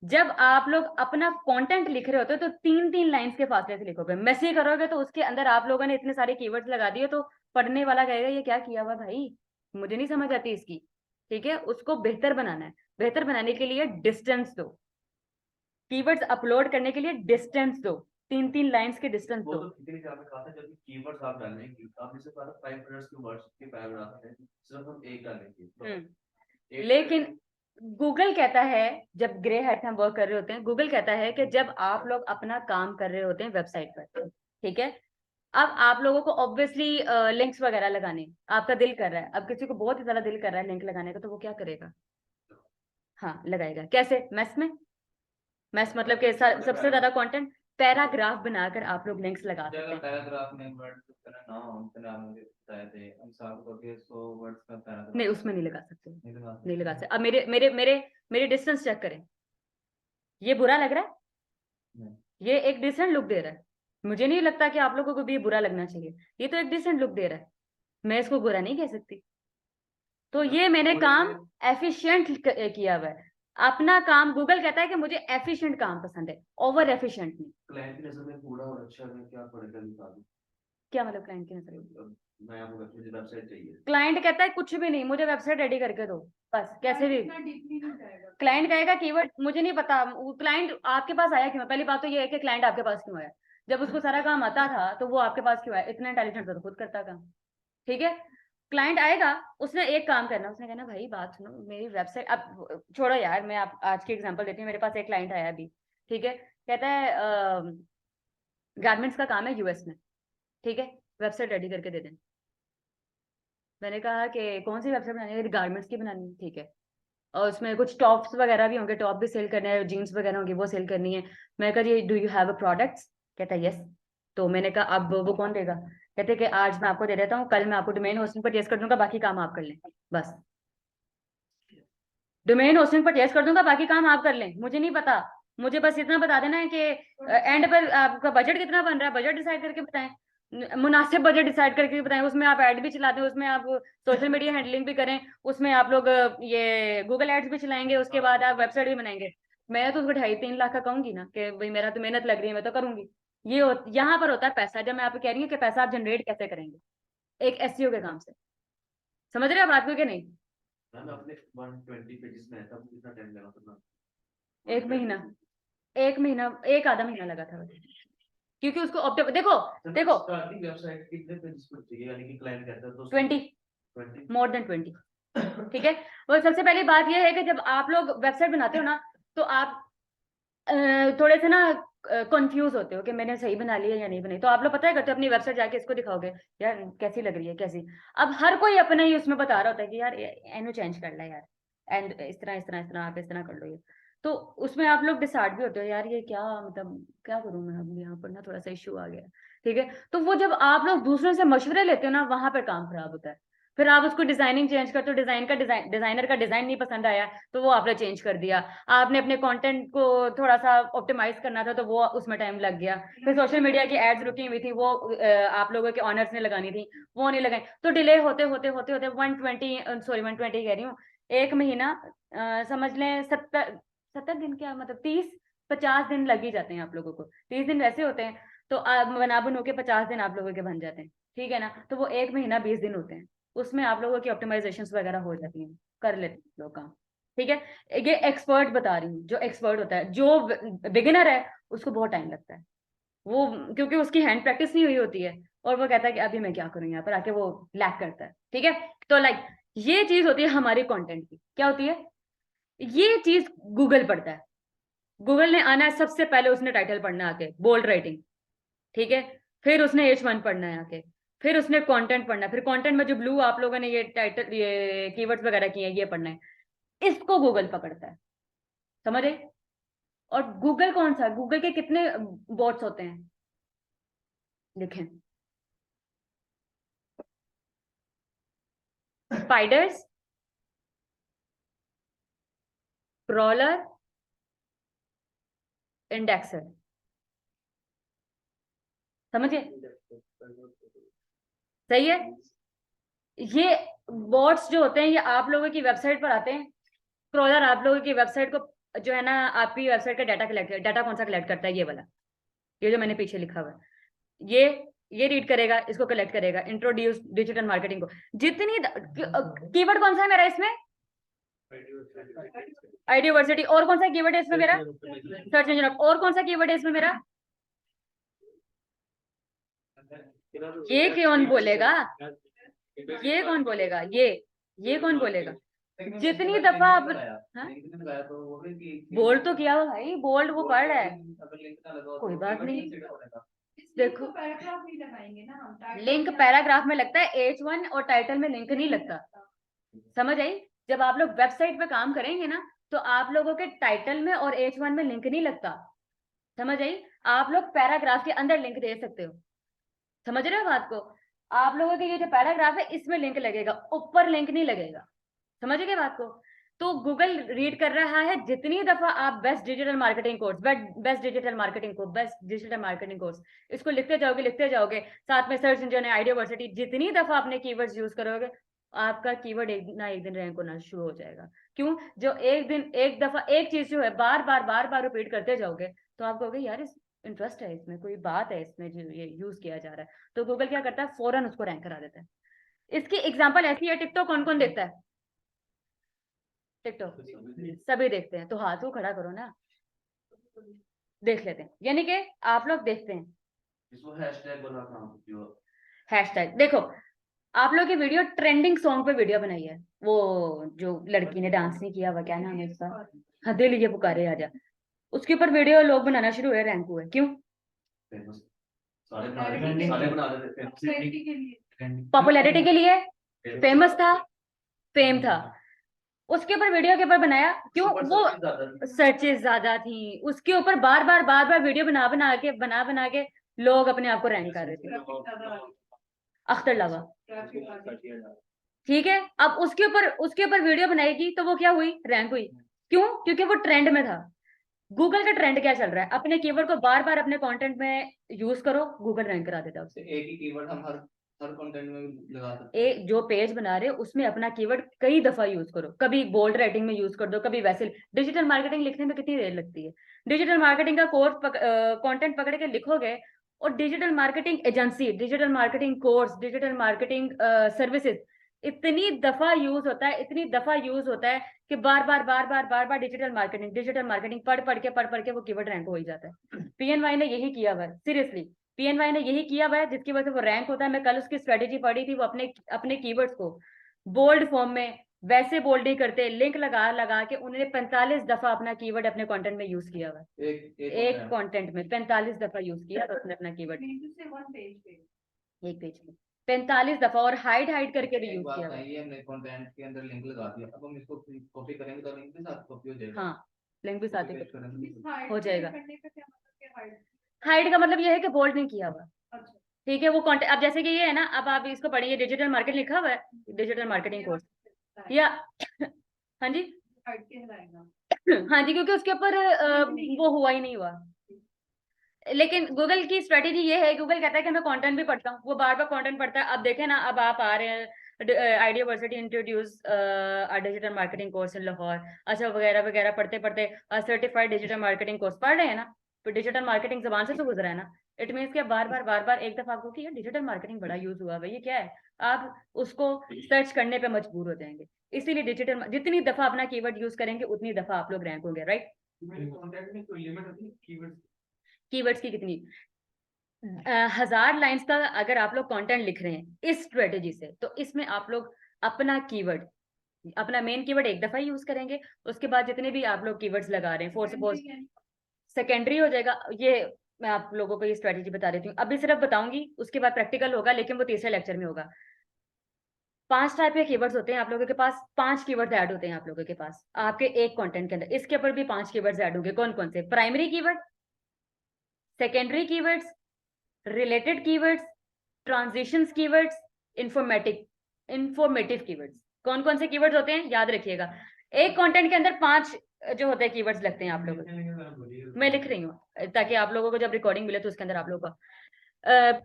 जब आप लोग अपना कंटेंट लिख रहे होते हो तो 3-3 लाइंस के फासले से लिखोगे। मैसेज करोगे तो उसके अंदर आप लोगों ने इतने सारे कीवर्ड्स लगा दिए तो पढ़ने वाला कहेगा ये क्या किया हुआ भाई, मुझे नहीं समझ आती इसकी। ठीक है, उसको बेहतर बनाना है। बेहतर बनाने के लिए डिस्टेंस दो, कीवर्ड्स अपलोड करने के लिए डिस्टेंस दो, 3-3 लाइंस के डिस्टेंस वो दो। तो कितनी जगह कहा था जब कीवर्ड्स आप डालेंगे आप जैसे कहा था 5 मिनट्स के वर्ड्स के पैराग्राफ है सिर्फ हम एक डालेंगे लेकिन गूगल कहता है, जब ग्रे हेड हम वर्क कर रहे होते हैं, गूगल कहता है कि जब आप लोग अपना काम कर रहे होते हैं वेबसाइट पर, ठीक है, अब आप लोगों को ऑब्वियसली लिंक्स वगैरह लगाने, आपका दिल कर रहा है, अब किसी को बहुत ही ज्यादा दिल कर रहा है लिंक लगाने का, तो वो क्या करेगा? हाँ लगाएगा। कैसे? मैस में। मैस मतलब कि सबसे ज्यादा कंटेंट पैराग्राफ बनाकर आप लोग लिंक्स लगा सकते अगर हैं। पैराग्राफ में वर्ड्स इतना ना हो, इतना मुझे बताए थे हम साहब को कि 100 वर्ड्स का पैराग्राफ नहीं उसमें नहीं लगा सकते, नहीं लगा सकते। नहीं लगा सकते। अब मेरे मेरे मेरे मेरे डिस्टेंस चेक करें, ये बुरा लग रहा है? नहीं। ये एक डिसेंट लुक दे रहा है, मुझे नहीं लगता कि आप लोगों को भी ये बुरा लगना चाहिए। ये तो एक डिसेंट लुक दे रहा है, मैं इसको बुरा नहीं कह सकती। तो ये मैंने काम एफिशिएंट किया हुआ है। अपना काम, गूगल कहता है कि मुझे एफिशिएंट काम पसंद है, ओवर एफिशिएंट नहीं। क्लाइंट की नजर में पूरा और अच्छा में क्या फर्क है बता दो। क्या मतलब क्लाइंट की नजर में? मैं आपको मुझे वेबसाइट चाहिए। क्लाइंट कहता है कुछ भी नहीं, मुझे वेबसाइट रेडी करके दो बस, कैसे भी। इतना डीपली नहीं जाएगा। क्लाइंट कहेगा कीवर्ड मुझे नहीं पता। क्लाइंट आपके पास आया क्यों? पहली बात तो ये है कि क्लाइंट आपके पास क्यों आया? जब उसको सारा काम आता था तो वो आपके पास क्यों आया? इतना इंटेलिजेंट तो खुद करता काम। ठीक है, क्लाइंट आएगा, उसने एक काम करना, उसने कहना भाई बात सुनो, मेरी वेबसाइट, अब छोड़ो यार, मैं आप आज की एग्जांपल देती हूँ। मेरे पास एक क्लाइंट आया अभी, ठीक है, कहता है गारमेंट्स का काम है यूएस में, ठीक है, वेबसाइट रेडी करके दे दें। मैंने कहा कि कौन सी वेबसाइट बनानी है? गारमेंट्स की बनानी है, ठीक है, और उसमें कुछ टॉप्स वगैरह भी होंगे, टॉप भी सेल करने हैं, जीन्स वगैरह होंगी वो सेल करनी है। मैं कहा जी do you have a products? कहता है यस। तो मैंने कहा अब वो कौन देगा? कहते कि आज मैं आपको दे देता हूँ, कल मैं आपको डोमेन होस्टिंग परचेज कर दूंगा, बाकी काम आप कर लें। बस डोमेन होस्टिंग परचेज कर दूंगा, बाकी काम आप कर लें, मुझे नहीं पता, मुझे बस इतना बता देना है कि एंड पर आपका बजट कितना बन रहा है, बजट डिसाइड करके बताएं, मुनासिब बजट डिसाइड करके बताएं, उसमें आप ऐड भी चलाते हैं, उसमें आप सोशल मीडिया हैंडलिंग भी करें, उसमें आप लोग ये गूगल एड्स भी चलाएंगे, उसके बाद आप वेबसाइट भी बनाएंगे। मैं तो उसको 2.5-3 लाख का कहूंगी ना कि भाई मेरा तो मेहनत लग रही है, मैं तो करूंगी। यहाँ पर होता है पैसा। जब मैं आपको कह रही हूँ कि पैसा आप जनरेट कैसे करेंगे एक एसईओ के काम से, समझ रहे हो बात को कि नहीं? मैम अपने 120 पेजेस में तब कितना टाइम लगा था? एक महीना, एक महीना, एक आधा महीना लगा था बस। क्योंकि उसको देखो देखो स्टार्टिंग वेबसाइट कितने पेजेस पर चाहिए, यानी कि क्लाइंट कहता है तो 20, मोर देन 20, ठीक है। और सबसे पहली बात यह है कि जब आप लोग वेबसाइट बनाते हो ना, तो आप थोड़े से ना कंफ्यूज होते हो कि मैंने सही बना लिया या नहीं बनाई। तो आप लोग पता है करते हो, अपनी वेबसाइट जाके इसको दिखाओगे यार कैसी लग रही है, कैसी। अब हर कोई अपने ही उसमें बता रहा होता है कि यार एनो चेंज कर ला यार, एंड इस तरह इस तरह इस तरह आप इस तरह कर लो ये। तो उसमें आप लोग डिसाइड भी होते हो यार ये क्या, मतलब क्या करूं मैं, अब यहाँ पर ना थोड़ा सा इश्यू आ गया, ठीक है। तो वो जब आप लोग दूसरों से मशवरे लेते हो ना, वहां पर काम खराब होता है। फिर आप उसको डिजाइनिंग चेंज करते हो, डिजाइनर का डिजाइन नहीं पसंद आया तो वो आपने चेंज कर दिया। आपने अपने कंटेंट को थोड़ा सा ऑप्टिमाइज करना था तो वो उसमें टाइम लग गया। फिर सोशल मीडिया की एड्स रुकी हुई थी, वो आप लोगों के ऑनर्स ने लगानी थी, वो नहीं लगाई। तो डिले होते होते होते होते 120 कह रही हूँ, एक महीना, समझ लें 70 दिन, क्या मतलब 30-50 दिन लग ही जाते हैं आप लोगों को। 30 दिन वैसे होते हैं, तो बना बनू के 50 दिन आप लोगों के बन जाते हैं, ठीक है ना। तो वो एक महीना 20 दिन होते हैं, उसमें आप लोगों की ऑप्टिमाइजेशन वगैरह हो जाती हैं, कर लेते हैं लोग काम, ठीक है। ये एक्सपर्ट बता रही हूँ, जो एक्सपर्ट होता है, जो बिगिनर है उसको बहुत टाइम लगता है, वो क्योंकि उसकी हैंड प्रैक्टिस नहीं हुई होती है, और वो कहता है कि अभी मैं क्या करूँ, यहाँ पर आके वो लैक करता है, ठीक है। तो लाइक ये चीज होती है हमारी कंटेंट की, क्या होती है, ये चीज गूगल पढ़ता है। गूगल ने आना है सबसे पहले, उसने टाइटल पढ़ना है आके, बोल्ड राइटिंग, ठीक है। फिर उसने H1 पढ़ना है आके, फिर उसने कंटेंट पढ़ना है, फिर कंटेंट में जो ब्लू आप लोगों ने ये टाइटल ये कीवर्ड्स वगैरह किए हैं ये पढ़ना है। इसको गूगल पकड़ता है, समझ आए। और गूगल कौन सा, गूगल के कितने बॉट्स होते हैं देखें, स्पाइडर्स, क्रॉलर, इंडेक्सर, समझे, सही है। ये बॉट्स जो होते हैं ये आप लोगों की वेबसाइट पर आते हैं, क्रॉलर आप लोगों की वेबसाइट को जो है ना, आपकी वेबसाइट का डाटा कलेक्ट, डाटा कौन सा कलेक्ट करता है, ये वाला, ये जो मैंने पीछे लिखा हुआ है, ये रीड करेगा, इसको कलेक्ट करेगा, इंट्रोड्यूस डिजिटल मार्केटिंग को। जितनी कीवर्ड कौन सा है मेरा इसमें, आइडियोवर्सिटी, और कौन सा कीवर्ड है इसमें मेरा, सर्च इंजन, और कौन सा कीवर्ड है इसमें मेरा, ये कौन बोलेगा, ये कौन बोलेगा, ये कौन बोलेगा। जितनी दफा आप बोल्ड तो किया हुआ भाई, बोल्ड वो पढ़ रहा है, कोई बात नहीं। देखो पैराग्राफ नहीं लगाएंगे ना हम, लिंक पैराग्राफ में लगता है, H1 और टाइटल में लिंक नहीं लगता, समझ आई। जब आप लोग वेबसाइट पे काम करेंगे ना, तो आप लोगों के टाइटल में और H1 में लिंक नहीं लगता, समझ आई? आप लोग पैराग्राफ के अंदर लिंक दे सकते हो, समझ रहे हो बात को? आप लोगों के ये जो पैराग्राफ है इसमें लिंक लगेगा, ऊपर लिंक नहीं लगेगा, समझ गए बात को? तो गूगल रीड कर रहा है जितनी दफा आप best digital marketing course, best digital marketing course, best digital marketing course, इसको लिखते जाओगे, साथ में सर्च इंजन है, आइडियोवर्सिटी, जितनी दफा आपने कीवर्ड्स यूज करोगे, आपका कीवर्ड एक ना एक दिन रैंक होना शुरू हो जाएगा। क्यों? जो एक दफा एक चीज जो है बार बार रिपीट करते जाओगे, तो आप कहोगे यार इस इंटरेस्ट है इसमें, कोई बात है इसमें जो ये यूज किया जा रहा है, तो गूगल क्या करता है, फौरन उसको रैंक करा देता है। इसकी एग्जाम्पल ऐसी है, टिकटॉक कौन कौन देखता है? टिकटॉक सभी देखते हैं, तो हाथ को खड़ा करो ना, देख लेते हैं, यानी कि आप लोग देखते हैं। इसको हैशटैग बना काम जो हैशटैग देखो, आप लोग की वीडियो ट्रेंडिंग सॉन्ग पे वीडियो बनाई है, वो जो लड़की ने डांस नहीं किया, वो क्या नाम है उसका, हाँ दिल ये पुकारे आजा, उसके ऊपर वीडियो लोग बनाना शुरू हुए, रैंक हुए, क्यों? फेमस सारे बना देते हैं Popularity के लिए। पॉपुलैरिटी के लिए, फेमस था, फेम था, उसके ऊपर वीडियो के ऊपर बनाया, क्यों? वो सर्चेस ज्यादा थी, उसके ऊपर बार बार वीडियो बना के लोग अपने आप को रैंक कर रहे थे। Traffic ज्यादा आ रही अख्तर लावा, है, traffic आ रही है। ठीक है, अब उसके ऊपर वीडियो बनाएगी तो वो क्या हुई, रैंक हुई, क्यों? क्योंकि वो ट्रेंड में था। गूगल का ट्रेंड क्या चल रहा है, अपने कीवर्ड को बार बार अपने कंटेंट में यूज करो, गूगल रैंक करा देता है उससे। एक ही कीवर्ड हम हर कंटेंट में लगा सकते एक जो पेज बना रहे हो उसमें अपना कीवर्ड कई दफा यूज करो, कभी बोल्ड राइटिंग में यूज कर दो, कभी वैसे। डिजिटल मार्केटिंग लिखने में कितनी देर लगती है? डिजिटल मार्केटिंग का कोर्स कंटेंट पकड़ के लिखोगे, और digital marketing agency, digital marketing course, digital marketing services इतनी दफा यूज होता है कि बार बार डिजिटल मार्केटिंग पढ़ के वो कीवर्ड रैंक हो ही जाता है। PNY ने यही किया हुआ है, सीरियसली PNY ने यही किया हुआ है, जिसकी वजह से वो रैंक होता है। मैं कल उसकी स्ट्रेटेजी पढ़ी थी, वो अपने कीवर्ड्स को बोल्ड फॉर्म में वैसे बोल्ड नहीं करते, लिंक लगा के उन्होंने 45 दफा अपना कीवर्ड अपने कंटेंट में यूज किया हुआ है। एक कंटेंट में 45 दफा यूज किया तो उसने अपना कीवर्ड, Maybe से one page पे। एक पेज में 45 दफा, और हाइड करके भी यूज किया हुआ है। ये हमने कंटेंट के अंदर लिंक लगा दिया, अब हम इसको कॉपी करेंगे तो लिंक के साथ कॉपी हो जाएगा। हाँ, लिंक भी साथ ही Copy paste करेंगे इस तो- hide हो जाएगा। करने का क्या मतलब, कि hide? हाइड का मतलब ये है कि बोल्ड नहीं किया हुआ, अच्छा, ठीक है? वो कंटेंट, अब जैसे कि ये है ना, अब आप इसको पढ़िए, डिजिटल मार्केट लिखा हुआ है, डिजिटल मार्केटिंग कोर्स, या हाँ जी, hide कहलाएगा। हाँ जी, क्योंकि उसके ऊपर वो हुआ ही नहीं हुआ। लेकिन गूगल की स्ट्रेटेजी ये है, गूगल कहता है कि मैं कंटेंट भी पढ़ता हूँ, वो बार बार कंटेंट पढ़ता है। अब देखें ना, अब आप आ रहे हैं Ideoversity introduce digital marketing course in Lahore, अच्छा वगैरह पढ़ते सर्टिफाइड डिजिटल मार्केटिंग कोर्स पढ़ रहे हैं ना, तो डिजिटल मार्केटिंग जबान से तो गुजरा है ना। इट मीन्स कि बार बार एक दफा आपको कि यार डिजिटल मार्केटिंग बड़ा यूज हुआ है, ये क्या है, आप उसको सर्च करने पे मजबूर हो जाएंगे। इसीलिए डिजिटल जितनी दफा अपना कीवर्ड यूज करेंगे उतनी दफा आप लोग रैंक होंगे, राइट? कॉन्टेक्ट में कोई लिमिट होती है कीवर्ड्स? कीवर्ड्स की कितनी 1000 लाइंस का अगर आप लोग कंटेंट लिख रहे हैं इस स्ट्रेटेजी से, तो इसमें आप लोग अपना कीवर्ड, अपना मेन कीवर्ड एक दफा यूज करेंगे, उसके बाद जितने भी आप लोग कीवर्ड्स लगा रहे हैं, फॉर सपोज सेकेंडरी हो जाएगा। ये मैं आप लोगों को ये स्ट्रेटेजी बता देती हूँ, अभी सिर्फ बताऊंगी, उसके बाद प्रैक्टिकल होगा, लेकिन वो तीसरे लेक्चर में होगा। 5 टाइप के कीवर्ड्स होते हैं आप लोगों के पास, 5 कीवर्ड्स ऐड होते हैं आप लोगों के पास आपके एक कंटेंट के अंदर। इसके ऊपर भी 5 कीवर्ड्स ऐड होंगे, कौन कौन से? Primary keyword, secondary keywords, related keywords, transitions keywords, informative keywords. कौन कौन से कीवर्ड्स होते हैं याद रखिएगा। एक कंटेंट के अंदर 5 जो होते हैं कीवर्ड्स लगते हैं आप लोगों को, मैं लिख रही हूँ ताकि आप लोगों को जब रिकॉर्डिंग मिले तो उसके अंदर आप लोगों को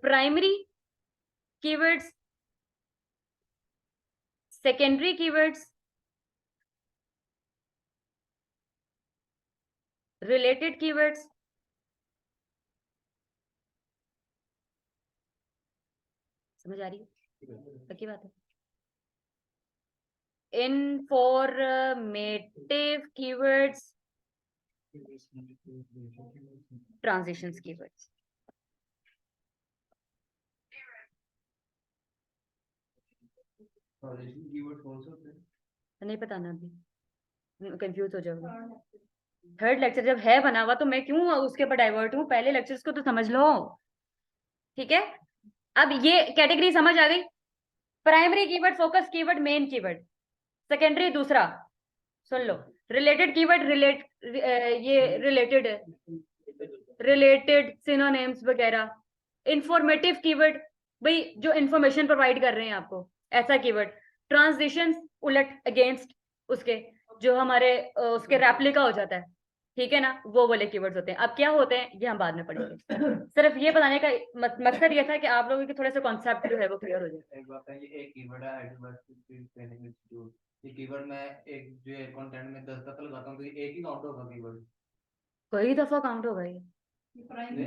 primary keywords, secondary keywords, related keywords, समझ आ रही है? पक्की बात है। Informative keywords, transitions keywords. नहीं पता ना, अभी कंफ्यूज हो जाओगे। थर्ड लेक्चर जब है बना हुआ तो मैं क्यों उसके ऊपर डाइवर्ट हूँ, पहले लेक्चर्स को तो समझ लो, ठीक है? अब ये कैटेगरी समझ आ गई, primary keyword, focus keyword, main keyword. Secondary दूसरा, सुन लो, रिलेटेड कीवर्ड, ये रिलेटेड है, रिलेटेड, सिनोनिम्स वगैरह, इंफॉर्मेटिव कीवर्ड, भाई जो इंफॉर्मेशन प्रोवाइड कर रहे हैं आपको, ऐसा कीवर्ड, ट्रांजिशंस, उलट, अगेंस्ट उसके, जो हमारे उसके रेप्लिका हो जाता है, ठीक है ना, वो वाले कीवर्ड्स होते हैं। अब क्या होते हैं ये हम बाद में पढ़ेंगे, सिर्फ ये बताने का मकसद ये था कि आप लोगों के थोड़े से कॉन्सेप्ट जो है वो क्लियर हो जाए। एक बात है, ये एक कीवर्ड है आइडियोवर्सिटी ट्रेनिंग इंस्टीट्यूट, ये कीवर्ड मैं एक जो है कंटेंट में 10 दफा लगाता हूँ तो ये एक ही काउंट होगा कीवर्ड। कई दफा काउंट होगा ये।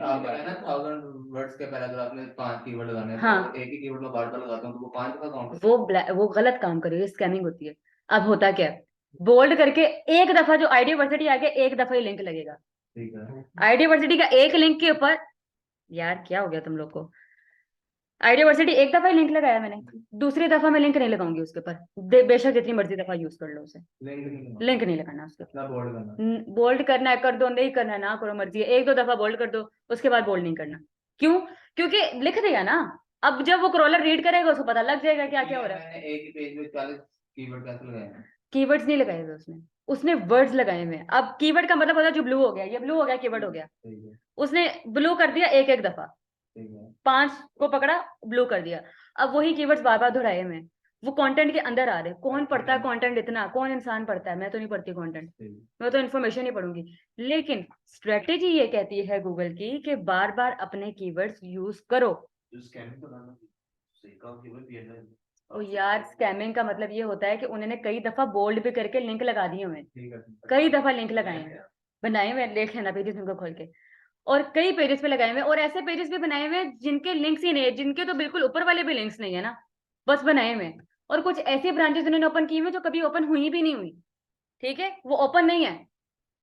आप है ना 1000 वर्ड्स के पैराग्राफ में 5 कीवर्ड लगाने हैं, हाँ। तो एक ही कीवर्ड में बार बार लगाता हूँ तो वो 5 दफा काउंट वो गलत काम कर रही है, स्कैमिंग होती है। अब होता क्या है, बोल्ड करके एक दफा जो आइडियोवर्सिटी आ गया, एक दफा ही लिंक लगेगा। ठीक है। आइडियोवर्सिटी का एक लिंक के ऊपर, यार क्या हो गया तुम लोग को, आइडियोवर्सिटी एक दफा ही लिंक लगाया मैंने, दूसरी दफा मैं लिंक नहीं लगाऊंगी उसके ऊपर, बेशक जितनी मर्जी दफा यूज कर लो उसे, लिंक नहीं लगाना उसके ऊपर। ना बोल्ड करना। बोल्ड करना है कर दो, नहीं करना है ना करो, मर्जी है, एक दो दफा बोल्ड कर दो, उसके बाद बोल्ड नहीं करना। क्यों? क्योंकि लिख देगा ना, अब जब वो क्रॉलर रीड करेगा उसको पता लग जाएगा क्या क्या हो रहा है। मैंने एक ही पेज में 40 कीवर्ड कैसे लगाए हैं? कीवर्ड्स नहीं लगाए हुए उसने, उसने वर्ड्स लगाए हुए हैं। अब कीवर्ड का मतलब होता है जो ब्लू हो गया, ये ब्लू हो गया, कीवर्ड हो गया, ठीक है। उसने ब्लू कर दिया एक एक दफा, ठीक है। 5 को पकड़ा, ब्लू कर दिया। अब वही कीवर्ड्स बार बार दोहराए हुए हैं, वो कंटेंट के अंदर आ रहे हैं। कौन पढ़ता है कंटेंट इतना, कौन इंसान पढ़ता है? मैं तो नहीं पढ़ती कंटेंट, मैं तो इन्फॉर्मेशन ही पढ़ूंगी। लेकिन स्ट्रेटेजी ये कहती है गूगल की कि बार बार अपने कीवर्ड्स यूज करो। जो स्कैमिंग तो करना सही काम कीवर्ड दिया जाए। और यार स्कैमिंग का मतलब ये होता है कि उन्होंने कई दफा बोल्ड भी करके लिंक लगा दिए हुए हैं, ठीक है। कई दफा लिंक लगाए हैं, बनाए हुए हैं, देख लेना पेजेस उनको खोल के, और कई पेजेस पे लगाए हुए हैं, और ऐसे पेजेस भी बनाए हुए हैं जिनके लिंक्स ही नहीं है, जिनके तो बिल्कुल ऊपर वाले भी लिंक्स नहीं है ना, बस बनाए हुए हैं। और कुछ ऐसी ब्रांचेस उन्होंने ओपन की हुई जो कभी ओपन हुई भी नहीं हुई, ठीक है, वो ओपन नहीं है,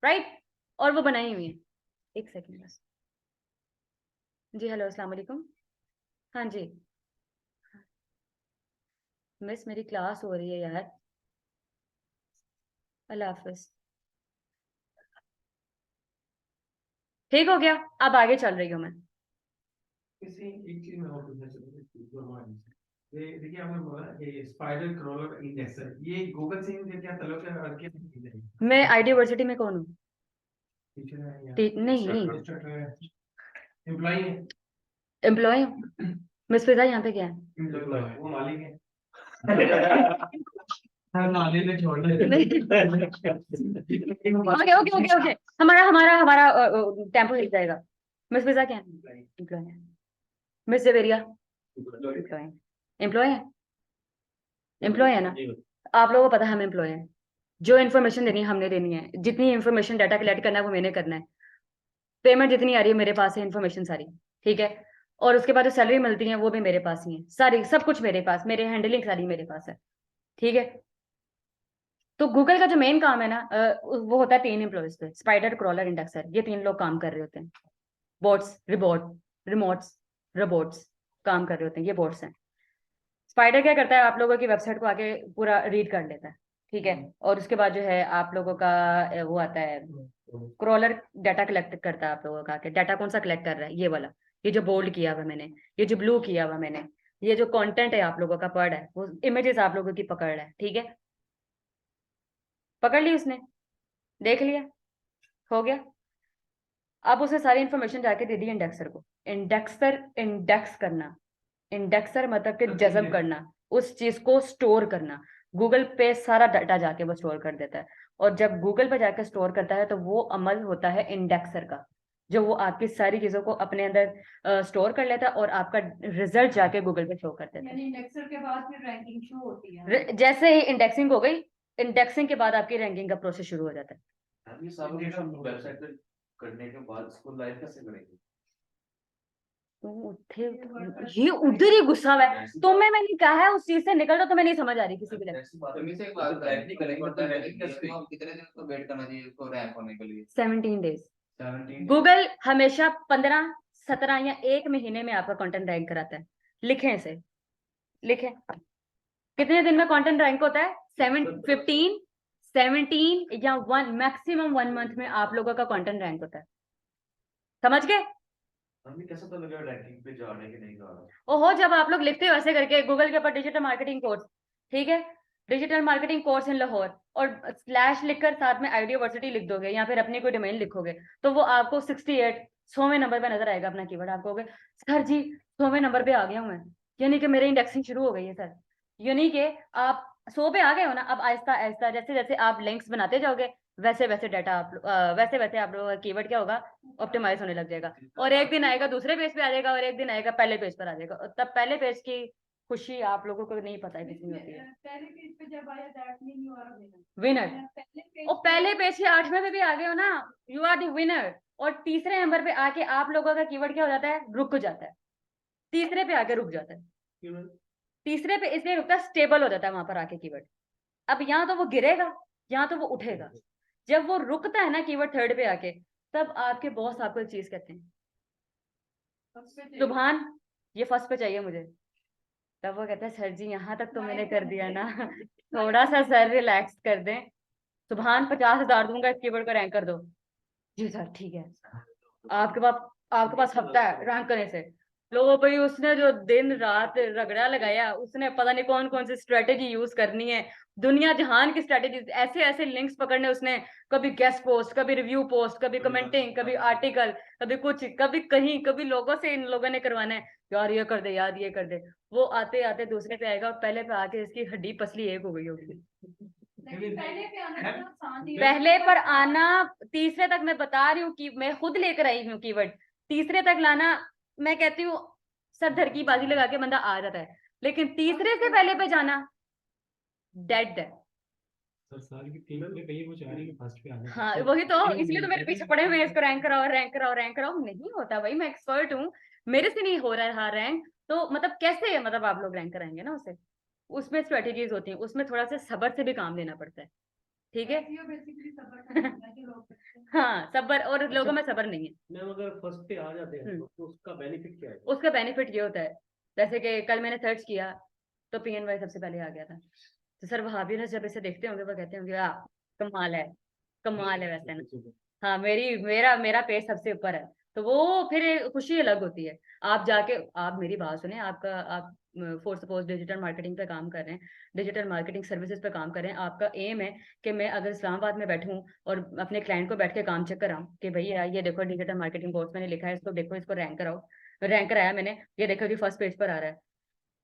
राइट, और वो बनाई हुई है। एक सेकंड बस। जी हेलो, अस्सलाम वालेकुम। हाँ जी मिस, मेरी क्लास हो रही है यार, अल्लाह हाफिज। ठीक हो गया, अब आगे चल रही हूँ मैं। किसी एक चीज में और पूछना चाहूंगा। ये देखिए आपने बोला ये स्पाइरल क्रॉलर इंडेक्सर, ये गूगल से इनका क्या ताल्लुक है और क्या चीज है? मैं आइडियोवर्सिटी में कौन हूँ? टीचर है या नहीं, इंस्ट्रक्टर है, एम्प्लॉई है? एम्प्लॉय हूँ। मिस फिजा यहाँ पे क्या है? एम्प्लॉय वो मालिक है। हाँ मालिक ने छोड़ ओके ओके ओके ओके, हमारा हमारा हमारा टेम्पो लिख जाएगा। मिस फिजा क्या है? एम्प्लॉय है। मिस जवेरिया एम्प्लॉय, एम्प्लॉय है, एम्प्लॉय है ना? आप लोगों को पता है हम एम्प्लॉय हैं, जो इन्फॉर्मेशन देनी है हमने देनी है, जितनी इन्फॉर्मेशन डाटा कलेक्ट करना है वो मैंने करना है, पेमेंट जितनी आ रही है मेरे पास है, इन्फॉर्मेशन सारी, ठीक है, और उसके बाद जो सैलरी मिलती है वो भी मेरे पास ही है, सारी सब कुछ मेरे पास, मेरे हैंडलिंग सारी मेरे पास है, ठीक है। तो गूगल का जो मेन काम है ना वो होता है 3 एम्प्लॉयज पे, स्पाइडर, क्रॉलर, इंडेक्सर, ये 3 लोग काम कर रहे होते हैं। बोट्स, रिमोट्स, रोबोट्स काम कर रहे होते हैं, ये बोट्स हैं। स्पाइडर क्या करता है, आप लोगों की वेबसाइट को आके पूरा रीड कर लेता है, ठीक है, और उसके बाद जो है आप लोगों का वो आता है, क्रॉलर डाटा कलेक्ट करता है आप लोगों का, डाटा कौन सा कलेक्ट कर रहा है, ये वाला, ये जो बोल्ड किया हुआ मैंने, ये जो ब्लू किया हुआ मैंने, ये जो कंटेंट है आप लोगों का पढ़ है, वो इमेजेस आप लोगों की पकड़ है, ठीक है, पकड़ ली उसने, देख लिया, हो गया। अब उसे सारी इन्फॉर्मेशन जाके दे दी इंडेक्सर को। इंडेक्सर इंडेक्स करना, इंडेक्सर मतलब कि जज़ब करना, उस चीज को स्टोर करना। गूगल पे सारा डाटा जाके वो स्टोर कर देता है, और जब गूगल पे जाके स्टोर करता है तो वो अमल होता है इंडेक्सर का, जो वो आपकी सारी चीजों को अपने अंदर स्टोर कर लेता है और आपका रिजल्ट जाके गूगल पे शो कर देता यानी इंडेक्सर के बाद फिर रैंकिंग शो होती है। है। जैसे ही इंडेक्सिंग हो गई, इंडेक्सिंग के बाद आपकी रैंकिंग का प्रोसेस शुरू हो जाता है। ये सब कुछ हम वेबसाइट पे करने के बाद इसको लाइव कैसे करेंगे? ये उधर ही गुस्सा हुआ है, तुम्हें मैंने कहा है उस चीज से निकल जाओ, तुम्हें नहीं समझ आ रही किसी के लिए। तुम से एक बात नहीं करेंगे पता है कि कितने दिन तो वेट करना चाहिए इसको रैंक होने के लिए? 17 डेज। 17 गूगल हमेशा 15, 17 या 1 महीने में आपका कंटेंट रैंक कराता है। लिखें इसे, लिखें, कितने दिन में कंटेंट रैंक होता है? 15, 17 या 1, मैक्सिमम 1 मंथ में आप लोगों का कंटेंट रैंक होता है। समझ गए? हमें कैसे पता लगेगा रैंकिंग पे जा रहे हैं कि नहीं जा रहा? ओहो, जब आप लोग लिखते हो ऐसे करके गूगल के ऊपर डिजिटल मार्केटिंग कोर्स, ठीक है, digital marketing course in Lahore और स्लैश लिखकर साथ में आईडी यूनिवर्सिटी लिख दोगे या फिर अपनी कोई डोमेन लिखोगे तो वो आपको 68 100वें नंबर पे नजर आएगा अपना कीवर्ड। आप कहोगे सर जी 100वें नंबर पे आ गया हूँ मैं, यानी कि मेरी इंडेक्सिंग शुरू हो गई है सर। यानी कि आप 100 पे आ गए हो ना, अब आहिस्ता आहिस्ता जैसे जैसे आप लिंक्स बनाते जाओगे वैसे वैसे डाटा वैसे वैसे आप लोगों का कीवर्ड क्या होगा, ऑप्टिमाइज होने लग जाएगा। और एक दिन आएगा दूसरे पेज पे आ जाएगा और एक दिन आएगा पहले पेज पर आ जाएगा, और तब पहले पेज की खुशी आप लोगों को नहीं पता है कितनी होती है। पहले पेज पे जब आया that mean you are a winner. पहले पेज और पहले पेज के 8वें पे भी आ गए हो ना, यू आर द विनर। और तीसरे नंबर पे आके आप लोगों का कीवर्ड क्या हो जाता है, रुक जाता है। तीसरे पे आके रुक जाता है। तीसरे पे इसलिए रुकता है, स्टेबल हो जाता है वहां पर आके कीवर्ड। अब यहाँ तो वो गिरेगा, यहाँ तो वो उठेगा। जब वो रुकता है ना कीवर्ड थर्ड पे आके, तब आपके बॉस आपको एक चीज कहते हैं, सुभान ये फर्स्ट पे चाहिए मुझे। तब वो कहते हैं सर जी यहाँ तक तो मैंने कर दिया ना, थोड़ा सा सर रिलैक्स कर दें। सुभान 50,000 दूंगा इस कीवर्ड को रैंक कर दो। जी सर ठीक है। आपके पास हफ्ता है रैंक करने से। लो भाई, उसने जो दिन रात रगड़ा लगाया, उसने पता नहीं कौन कौन सी स्ट्रेटेजी यूज करनी है, दुनिया जहान की स्ट्रेटेजी, ऐसे ऐसे लिंक्स पकड़ने उसने। कभी गेस्ट पोस्ट, कभी रिव्यू पोस्ट, कभी कमेंटिंग, कभी आर्टिकल, कभी कुछ, कभी कहीं, कभी लोगों से इन लोगों ने करवाना है, यार ये कर दे, यार ये कर दे। वो आते आते दूसरे पे आएगा और पहले पे आके इसकी हड्डी पसली एक हो गई होगी। लेकिन पहले पे आना तो आसान ही है। पहले पर आना, तीसरे तक मैं बता रही हूँ कि मैं खुद लेकर आई हूँ कीवर्ड, तीसरे तक लाना, मैं कहती हूँ सर धर की बाजी लगा के बंदा आ जाता है, लेकिन तीसरे से पहले पे जाना डेड है। साल की टीम में कहीं वो चाह रही है कि फर्स्ट पे आना। हाँ वही तो, इसलिए तो मेरे पीछे पड़े हुए हैं, इसको रैंक कराओ, रैंक कराओ, रैंक कराओ। नहीं होता भाई, मैं एक्सपर्ट हूँ, मेरे से नहीं हो रहा है रैंक, तो मतलब कैसे, मतलब आप लोग रैंक कराएंगे ना उसे। उसमें स्ट्रेटेजीज होती हैं, उसमें थोड़ा सा सब्र से भी काम लेना पड़ता है, ठीक है। बेसिकली सबर करना है जो लोग करते हैं। हाँ सब्र, और लोगों में सब्र नहीं है। मैम अगर फर्स्ट पे आ जाते हैं तो उसका बेनिफिट क्या है? उसका बेनिफिट ये होता है, जैसे कि कल मैंने सर्च किया तो PNY सबसे पहले आ गया था, तो सर वहां भी ना जब इसे देखते होंगे वो कहते होंगे कमाल है, कमाल है वैसे ना। हाँ मेरा मेरा पेज सबसे ऊपर है, तो वो फिर खुशी अलग होती है। आप जाके, आप मेरी बात सुने, आप फॉर सपोज डिजिटल मार्केटिंग पे काम कर रहे हैं, डिजिटल मार्केटिंग सर्विसेज पे काम कर रहे हैं, आपका एम है कि मैं अगर इस्लामाबाद में बैठूं और अपने क्लाइंट को बैठ के काम चेक कराऊं कि भैया ये देखो डिजिटल मार्केटिंग कोर्स मैंने लिखा है, इसको देखो, इसको रैंक कराओ, रैंक कराया मैंने, ये देखो जी फर्स्ट पेज पर आ रहा है,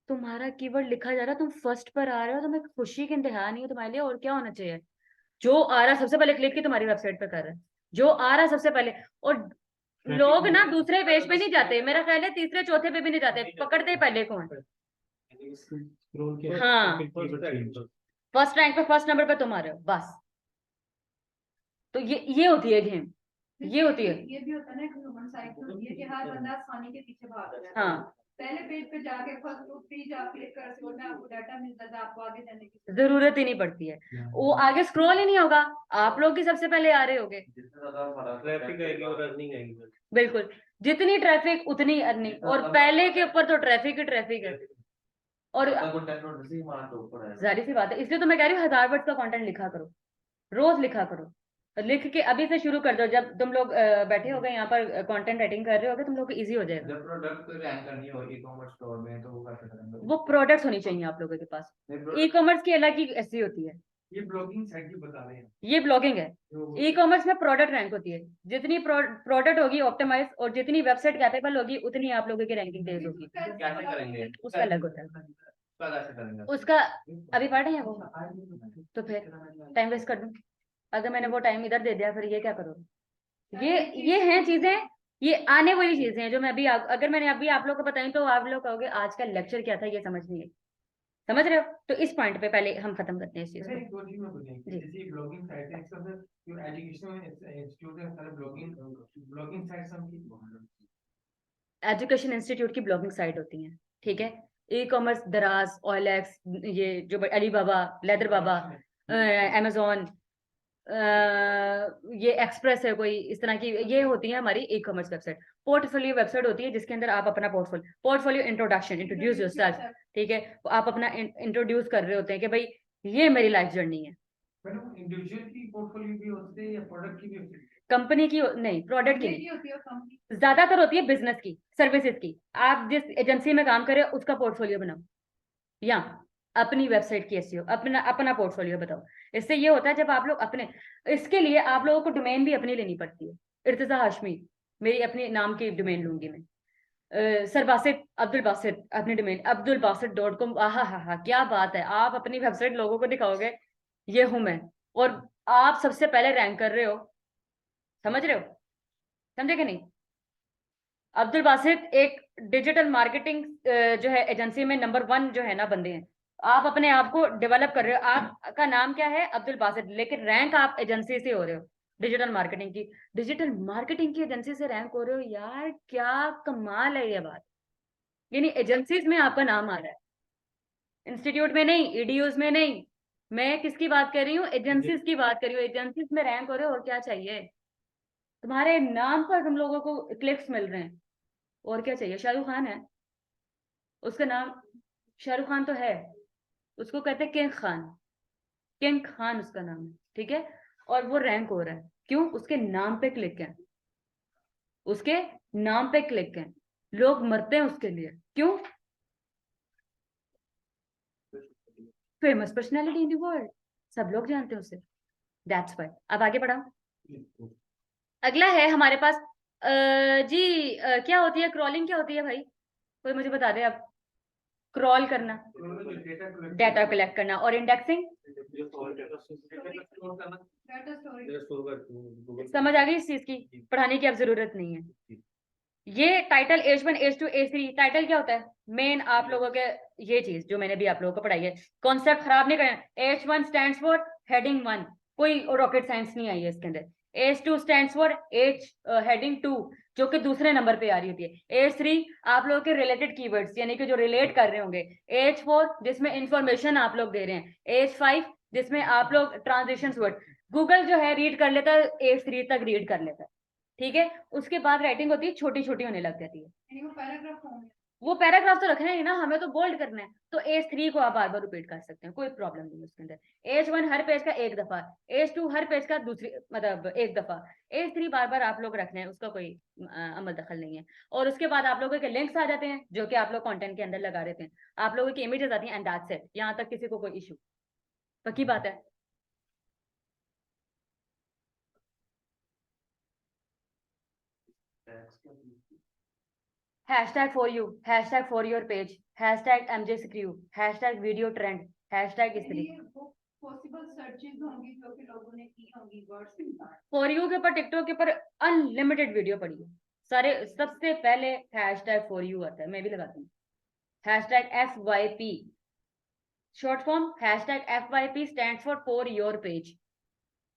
तुम्हारा कीवर्ड लिखा जा रहा है, तुम फर्स्ट पर आ रहे हो, तुम्हें खुशी की इंतहा नहीं है तुम्हारे लिए, और क्या होना चाहिए। जो आ रहा है सबसे पहले क्लिक की तुम्हारी वेबसाइट पे कर रहा है, जो आ रहा है सबसे पहले। और लोग ना दूसरे पेज पे नहीं जाते, मेरा ख्याल है तीसरे चौथे पे भी नहीं जाते, पकड़ते ही पहले को हैं। हाँ फर्स्ट रैंक पे, फर्स्ट नंबर पे तुम आ रहे हो बस। तो ये होती है गेम, ये होती है। ये भी होता है ना कि ह्यूमन साइकिल होती है कि हर बंदा आसानी के पीछे भाग रहा है। हाँ पहले पेज पे जाके फर्स्ट पेज आप क्लिक करते हो ना, आपको डाटा मिलता था, आपको आगे जाने की जरूरत ही नहीं पड़ती है, वो आगे स्क्रॉल ही नहीं होगा, आप लोग ही सबसे पहले आ रहे होगे। ट्रैफिक आएगी और अर्निंग आएगी। बिल्कुल, जितनी ट्रैफिक उतनी अर्निंग, और पहले के ऊपर तो ट्रैफिक ही ट्रैफिक है। और जाहिर सी बात है, इसलिए तो मैं कह रही हूँ 1000 वर्ड का कंटेंट लिखा करो, रोज लिखा करो, लिख के अभी से शुरू कर दो। जब तुम लोग बैठे हो गए यहाँ पर कंटेंट राइटिंग कर रहे होगे, तुम लोग को इजी हो जाएगा। जब प्रोडक्ट को रैंक करनी हो ई-कॉमर्स स्टोर में तो वो कैसे करेंगे? वो प्रोडक्ट्स होनी चाहिए आप लोगों के पास। ई कॉमर्स की अलग ही ऐसी होती है, ये ब्लॉगिंग साइट की बता रहे हैं। ये ब्लॉगिंग है। ई कॉमर्स में प्रोडक्ट रैंक होती है, जितनी प्रोडक्ट होगी ऑप्टिमाइज और जितनी वेबसाइट कैपेबल होगी उतनी आप लोगों की रैंकिंग तेज होगी। कैसे करेंगे? उसका अलग होता है, उसका कैसे करेंगे? उसका अभी पढ़ रहे हैं वो, तो फिर टाइम वेस्ट कर दूं। अगर मैंने वो टाइम इधर दे दिया फिर ये क्या करोगे। ये हैं चीजें, ये आने वाली चीजें हैं जो मैं अभी अगर मैंने अभी आप लोग को बताई तो आप लोग कहोगे आज का लेक्चर क्या था, ये समझ नहीं है। समझ रहे हो, तो इस पॉइंट पे पहले हम खत्म करते हैं इस चीज सर को। एक दो चीज में पूछेंगे, जी। जैसे ब्लॉगिंग साइट है, इसका सर जो एजुकेशनल इंस्टीट्यूट है सारे ब्लॉगिंग साइट्स हम की एजुकेशन इंस्टीट्यूट की ब्लॉगिंग साइट होती हैं, ठीक है। ई कॉमर्स, दराज, OLX, ये जो अलीबाबा, लेदर बाबा, अमेजोन, ये एक्सप्रेस है कोई, इस तरह की ये होती है हमारी e commerce website. Portfolio website होती है जिसके अंदर आप अपना पोर्टफोलियो इंट्रोडक्शन, इंट्रोड्यूस योरसेल्फ, ठीक है। आप अपना इंट्रोड्यूस कर रहे होते हैं कि भाई ये मेरी लाइफ जर्नी है। मैडम इंडिविजुअल की पोर्टफोलियो भी होती है या प्रोडक्ट की भी होती है? कंपनी की नहीं, प्रोडक्ट की नहीं, होती है कंपनी। ज्यादातर होती है बिजनेस की, सर्विसेज की। आप जिस एजेंसी में काम कर रहे हो उसका पोर्टफोलियो बनाओ, या अपनी वेबसाइट की एसईओ, अपना अपना पोर्टफोलियो बताओ। इससे ये होता है जब आप लोग अपने, इसके लिए आप लोगों को डोमेन भी अपनी लेनी पड़ती है। इर्तिजा हाशमी, मेरी अपने नाम की डोमेन लूंगी मैं। सर बासित, अब्दुल बासित, अपनी डोमेन abdulbasit.com। हा, क्या बात है, आप अपनी वेबसाइट लोगों को दिखाओगे ये हूं मैं, और आप सबसे पहले रैंक कर रहे हो। समझ रहे हो, समझे कि नहीं? अब्दुल बासित एक डिजिटल मार्केटिंग जो है एजेंसी में नंबर 1 जो है ना बंदे हैं। आप अपने आप को डेवलप कर रहे हो, आपका नाम क्या है? अब्दुल बासित, लेकिन रैंक आप एजेंसी से हो रहे हो, डिजिटल मार्केटिंग की एजेंसी से रैंक हो रहे हो। यार क्या कमाल है ये बात, यानी एजेंसीज में आपका नाम आ रहा है, इंस्टीट्यूट में नहीं, ईडीयूज में नहीं। मैं किसकी बात कर रही हूँ? एजेंसीज की बात कर रही हूँ। एजेंसीज में रैंक हो रहे हो, और क्या चाहिए? तुम्हारे नाम पर तुम लोगों को क्लिक्स मिल रहे हैं, और क्या चाहिए? शाहरुख खान है, उसका नाम शाहरुख खान तो है, उसको कहते हैं किंग खान, किंग खान उसका नाम है, ठीक है? और वो रैंक हो रहा है, क्यों? उसके नाम पे क्लिक है, उसके नाम पे क्लिक है, लोग मरते हैं उसके लिए, क्यों? Famous personality in the world, सब लोग जानते हैं उसे, दैट्स व्हाई। अब आगे बढ़ा, अगला है हमारे पास जी क्या होती है क्रॉलिंग? क्या होती है भाई, कोई मुझे बता दे अब। क्रॉल करना, डेटा कलेक्ट करना, और इंडेक्सिंग, डाटा स्टोरेज। समझ आ गई इस चीज की? पढ़ाने की अब जरूरत नहीं है। ये title H1 H2 H3 title क्या होता है? मेन आप लोगों के, ये चीज जो मैंने भी आप लोगों को पढ़ाई है, कॉन्सेप्ट खराब नहीं करना। H1 स्टैंड्स फॉर हेडिंग 1, कोई रॉकेट साइंस नहीं आई है इसके अंदर। H2 स्टैंड्स फॉर हेडिंग 2, जो कि दूसरे नंबर पे आ रही होती है। H3 आप लोगों के रिलेटेड कीवर्ड्स, यानी कि जो रिलेट कर रहे होंगे। H4 जिसमें इंफॉर्मेशन आप लोग दे रहे हैं। H5 जिसमें आप लोग ट्रांजिशन वर्ड, गूगल जो है रीड कर लेता है, H3 तक रीड कर लेता है, ठीक है? उसके बाद राइटिंग होती है, छोटी छोटी होने लग जाती है। यानी वो पैराग्राफ होंगे। वो पैराग्राफ तो रखना है ना, हमें तो बोल्ड करना है, तो H3 को आप बार बार रिपीट कर सकते हैं, कोई प्रॉब्लम नहीं है उसके अंदर। H1 हर पेज का एक दफा, H2 हर पेज का दूसरी मतलब एक दफा, H3 बार बार आप लोग रखना है, उसका कोई अमल दखल नहीं है। और उसके बाद आप लोगों के लिंक्स आ जाते हैं, जो कि आप लोग कंटेंट के अंदर लगा देते हैं, आप लोगों की इमेजेस आती हैं, एंड दैट्स इट। यहाँ तक किसी को कोई इशू? पक्की बात है? Hashtag for you, hashtag for your page, hashtag MJ Screw, hashtag video trend, hashtag इस तरीके। ये वो पॉसिबल सर्चेज होंगी जो कि लोगों ने की होंगी वर्ड्स के साथ। फॉर यू के ऊपर, टिकटॉक के ऊपर अनलिमिटेड वीडियो पड़ी है सारे। सबसे पहले हैशटैग फॉर यू आता है, मैं भी लगाती हूँ। Hashtag FYP short form, hashtag FYP stands for your page,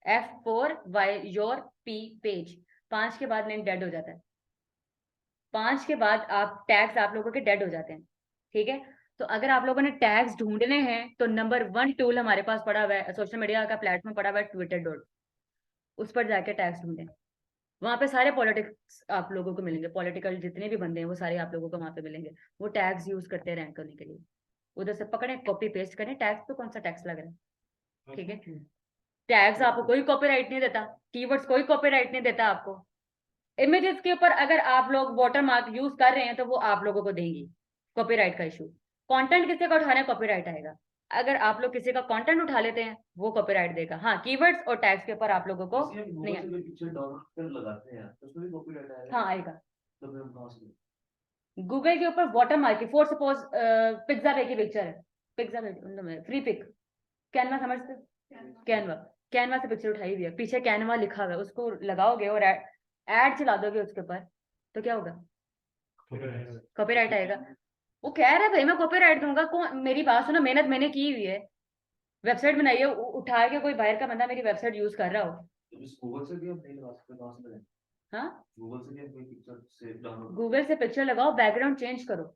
F for your P page. 5 के बाद लिंक डेड हो जाता है, 5 के बाद आप टैग्स आप लोगों के डेड हो जाते हैं, ठीक है? तो अगर आप लोगों ने टैग्स ढूंढने हैं तो नंबर 1 टूल हमारे पास पड़ा हुआ है, सोशल मीडिया का प्लेटफॉर्म पड़ा हुआ है ट्विटर, उस पर जाके टैग्स ढूंढें। वहां पे सारे पॉलिटिक्स आप लोगों को मिलेंगे, पॉलिटिकल जितने भी बंदे हैं वो सारे आप लोगों को वहां पे मिलेंगे। वो टैग्स यूज करते हैं रैंक करने के लिए, उधर से पकड़े, कॉपी पेस्ट करें। टैग्स तो कौन सा टैक्स लग रहा है, ठीक है? टैग्स आपको कोई कॉपीराइट नहीं देता, कीवर्ड्स कोई कॉपीराइट नहीं देता आपको। इमेजेस के ऊपर अगर आप लोग वाटर मार्क यूज कर रहे हैं तो वो आप लोगों को देंगी कॉपीराइट का इशू। कंटेंट किसी का उठाना है, कॉपीराइट आएगा। अगर आप लोग किसी का कंटेंट उठा लेते हैं वो कॉपीराइट देगा। हाँ, कीवर्ड्स और टैग्स के ऊपर आप लोगों को नहीं आएगा। पिक्चर डाउनलोड कर लगाते हैं तो उसमें भी कॉपीराइट आएगा। हाँ आएगा। तो फिर हम कहाँ से? गूगल के ऊपर water mark, for suppose pizza पे की पिक्चर है, पिज्जा पे फ्री पिक, कैनवा समझते हो? कैनवा, कैनवा से पिक्चर उठाई हुई है, पीछे कैनवा लिखा हुआ है, उसको लगाओगे और ऐड चला दोगे उसके ऊपर, तो क्या होगा? कॉपीराइट आएगा। वो कह रहा है भाई मैं कॉपीराइट दूंगा, कौन? मेरी बात सुनो, मेहनत मैंने की हुई है, वेबसाइट बनाई है, उठा के कोई बाहर का बंदा मेरी वेबसाइट यूज कर रहा हो। तो इस गूगल से भी हम नहीं लगा सकते, कहाँ से लगाएं? हाँ, गूगल से भी हम कोई पिक्चर से डाउनलोड? गूगल से पिक्चर लगाओ, बैकग्राउंड चेंज करो,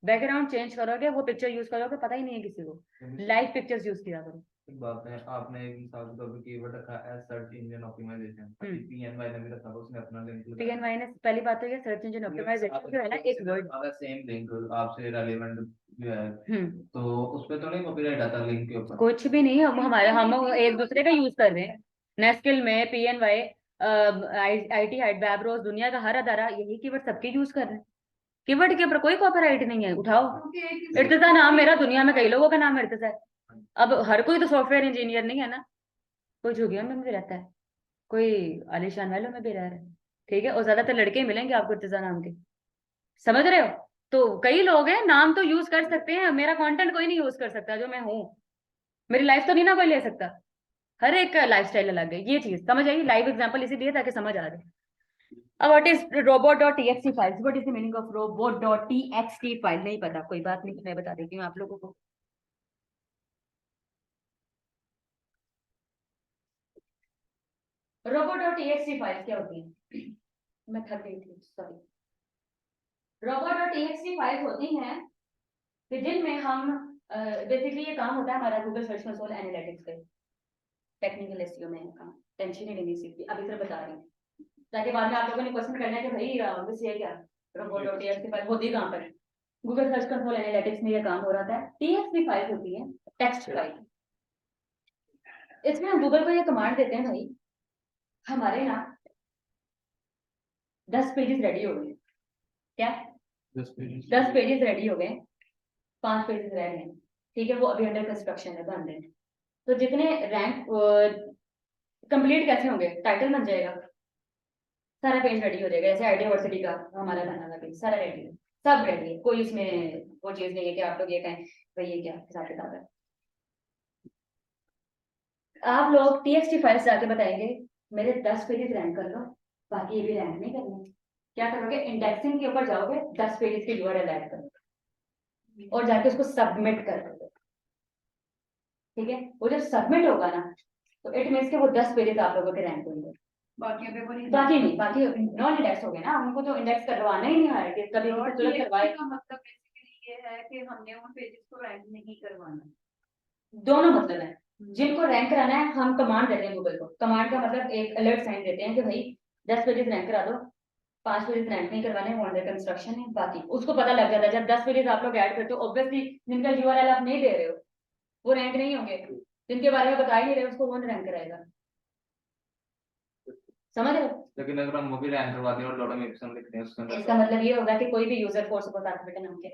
बैकग्राउंड चेंज करोगे वो पिक्चर यूज करोगे, पता ही नहीं है किसी को। लाइव पिक्चर्स यूज किया करो। एक बात है, आपने एक मिसाल के तौर पे कीवर्ड रखा है सर्च इंजन ऑप्टिमाइजेशन, PNY ने भी रखा था, उसने अपना लिंक लगाया। PNY ने, पहली बात तो ये सर्च इंजन ऑप्टिमाइजेशन जो है ना, एक वर्ड, अगर सेम लिंक आपसे रेलेवेंट जो है तो उस पे तो नहीं कॉपीराइट आता लिंक के ऊपर? कुछ भी नहीं, हम एक दूसरे का यूज कर रहे हैं। नेस्किल में PNY, IT हाइट, वेबरोज, दुनिया का हर अदारा यही कीवर्ड सबके यूज कर रहे हैं। कीवर्ड के ऊपर कोई कॉपीराइट नहीं है, उठाओ। क्योंकि एक इर्तिजा नाम मेरा, दुनिया में कई लोगों का नाम इर्तिजा है। अब हर कोई तो सॉफ्टवेयर इंजीनियर नहीं है ना, कोई झुग्गियों में भी रहता है, कोई आलीशान महलों में भी रह रहा है, ठीक है। और ज्यादातर लड़के ही मिलेंगे आपको इर्तिजा नाम के, समझ रहे हो। तो कई लोग हैं, नाम तो यूज कर सकते हैं, मेरा कंटेंट कोई नहीं यूज कर सकता जो मैं हूँ, मेरी लाइफ तो नहीं ना कोई ले सकता। हर एक का लाइफस्टाइल अलग है, ये चीज समझ आई। लाइव एग्जांपल इसी दिए ताकि समझ आ जाए। अब what is robot.txt files, what is the meaning of robot.txt file? नहीं पता, कोई बात नहीं, मैं बता देती हूँ आप लोगों को। robot.txt फाइल्स क्या होती है? मैं थक गई थी, सॉरी। robot.txt फाइल्स होती हैं कि जिनमें हम बेसिकली ये काम होता है हमारा गूगल सर्च कंसोल एनालिटिक्स पे। टेक्निकल एसईओ में है काम, टेंशन ही नहीं सीखती, अभी सिर्फ बता रही हूँ ताकि बाद में आप लोगों ने क्वेश्चन करना है कि भाई बस ये क्या robot.txt फाइल होती कहाँ पर है। गूगल सर्च कंसोल एनालिटिक्स में ये काम हो रहा था। टीएक्सटी फाइल होती है टेक्स्ट फाइल। इसमें हम गूगल को ये कमांड देते हैं, भाई हमारे ना 10 पेजेस रेडी हो गए। क्या? 10 पेजेस रेडी हो गए, 5 पेजेस रह गए, ठीक है, वो अभी अंडर कंस्ट्रक्शन है, बन रहे हैं। तो जितने रैंक कंप्लीट कैसे होंगे? टाइटल बन जाएगा, सारा पेज रेडी हो जाएगा। जैसे आईटी यूनिवर्सिटी का हमारा बना हुआ पेज सारा रेडी है, सब रेडी है, कोई इसमें वो चीज नहीं है कि आप लोग ये कहें भाई ये क्या हिसाब किताब है। आप लोग टीएक्सटी फाइल्स जाके बताएंगे मेरे 10 पेजेस रैंक कर लो, बाकी ये भी रैंक नहीं करने। क्या करोगे? इंडेक्सिंग के ऊपर जाओगे, 10 पेजेस के यूआरएल ऐड करोगे और जाके उसको सबमिट कर दोगे, ठीक है। वो जब सबमिट होगा ना, तो इट मीन्स के वो 10 पेजेस आप लोगों के रैंक होंगे। बाकी पेपर नहीं बाकी नहीं, बाकी नॉन इंडेक्स हो गए ना, उनको तो इंडेक्स करवाना ही नहीं है कि कभी और किसी तुरंत करवाए। का मतलब बेसिकली ये है कि हमने उन पेजेस को रैंक नहीं करवाना। दोनों मतलब है। जिनको रैंक कराना है हम कमांड देते हैं गूगल को, कमांड का मतलब एक अलर्ट साइन देते हैं कि भाई 10 पेजेस रैंक करा दो, 5 पेजेस रैंक नहीं करवाने, वो अंडर कंस्ट्रक्शन है। बाकी उसको पता लग जाता है जब 10 पेजेस आप लोग ऐड करते हो, ऑब्वियसली जिनका यूआरएल आप नहीं दे रहे हो वो रैंक नहीं होंगे, जिनके बारे में बता ही नहीं रहे उसको कौन रैंक कराएगा, समझ रहे हो। लेकिन अगर हम वो भी रैंक करवाते हैं और लॉट ऑफ ऑप्शन लिखते हैं उसके अंदर, इसका मतलब ये होगा कि कोई भी यूजर फोर्स को टारगेट नाम के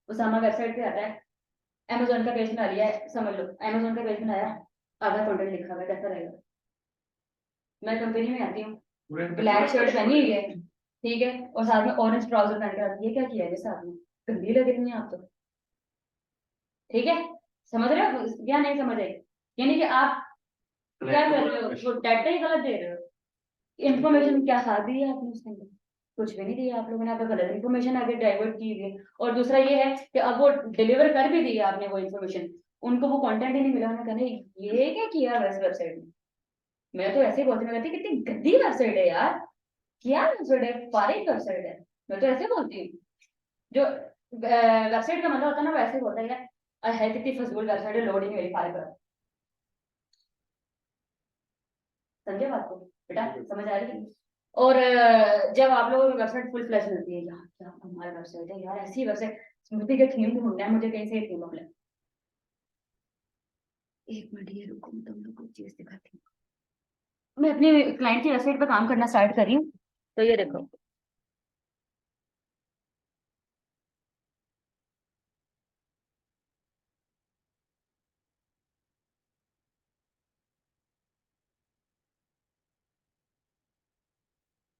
उसामा वेबसाइट पे आता है, अमेजोन का पेज बना लिया है, समझ लो अमेजोन का पेज बनाया, आधा कंटेंट लिखा हुआ है, कैसा रहेगा? मैं कंपनी में आती हूँ, ब्लैक शर्ट पहनी हुई है, ठीक है, और साथ में ऑरेंज ट्राउजर पहन कर आती है, ये क्या किया है साथ में? गंदी लग रही है आप तो, ठीक है, समझ रहे हो या नहीं समझ आई? यानी कि आप क्या कर रहे हो, वो डाटा ही गलत दे रहे हो। इन्फॉर्मेशन क्या साथ दी है आपने उसके अंदर? कुछ भी नहीं दिया आप लोगों ने, आपको गलत इन्फॉर्मेशन आगे डाइवर्ट की है। और दूसरा ये है कि अब वो डिलीवर कर भी दी है आपने वो इन्फॉर्मेशन, उनको वो कंटेंट ही नहीं मिला, उन्होंने कहना ये क्या किया वैसे वेबसाइट में। मैं तो ऐसे ही बोलती, मैं कहती कितनी गंदी वेबसाइट है यार, क्या वेबसाइट है, फारिग वेबसाइट है, मैं तो ऐसे बोलती हूँ। जो वेबसाइट का मतलब होता है ना, वैसे बोलता है यार है कितनी फजूल वेबसाइट है, लोड ही नहीं मेरी फारिग कर। समझे बात को बेटा, समझ आ रही है? और जब आप लोगों की वेबसाइट फुल फ्लैश मिलती है, यार क्या हमारा वेबसाइट है यार, ऐसी वेबसाइट, स्मृति का थीम ढूंढना है मुझे, कहीं से थीम मिले। एक मिनट ये रुको, मैं तुम लोग को चीज दिखाती हूँ। मैं अपने क्लाइंट की वेबसाइट पर काम करना स्टार्ट कर रही हूँ, तो ये देखो,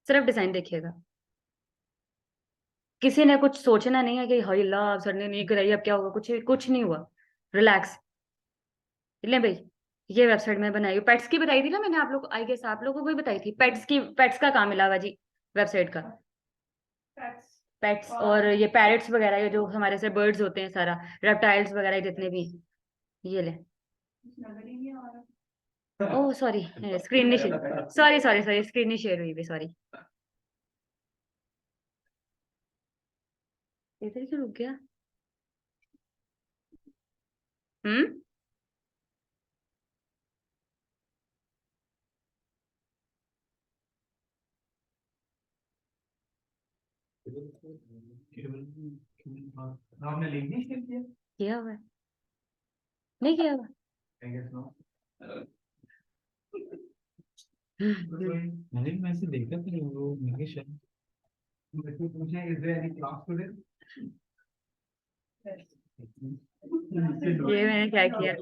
सिर्फ डिजाइन देखिएगा। किसी ने कुछ सोचना नहीं है कि हाय अल्लाह सर ने नहीं कराई अब क्या होगा, कुछ कुछ नहीं हुआ, रिलैक्स। ले भाई, ये वेबसाइट मैं बनाई हूँ, पेट्स की बताई थी ना मैंने आप लोग, आई गेस आप लोगों को भी बताई थी, पेट्स की, पेट्स का काम मिला हुआ जी वेबसाइट का। पेट्स और ये पैरट्स वगैरह, ये जो हमारे से बर्ड्स होते हैं, सारा रेप्टाइल्स वगैरह जितने भी हैं, ये ले। ओह सॉरी, स्क्रीन नहीं share, sorry sorry sorry, screen नहीं शेयर हुई भी, सॉरी। इधर क्यों रुक गया? हम्म, आपने लिंक नहीं शेयर किया? किया हुआ है, नहीं किया हुआ? I guess no. हम्म, मैंने भी मैसेज देखा था वो, मैंने शायद बच्चे पूछे is there any class today? ये मैंने क्या किया,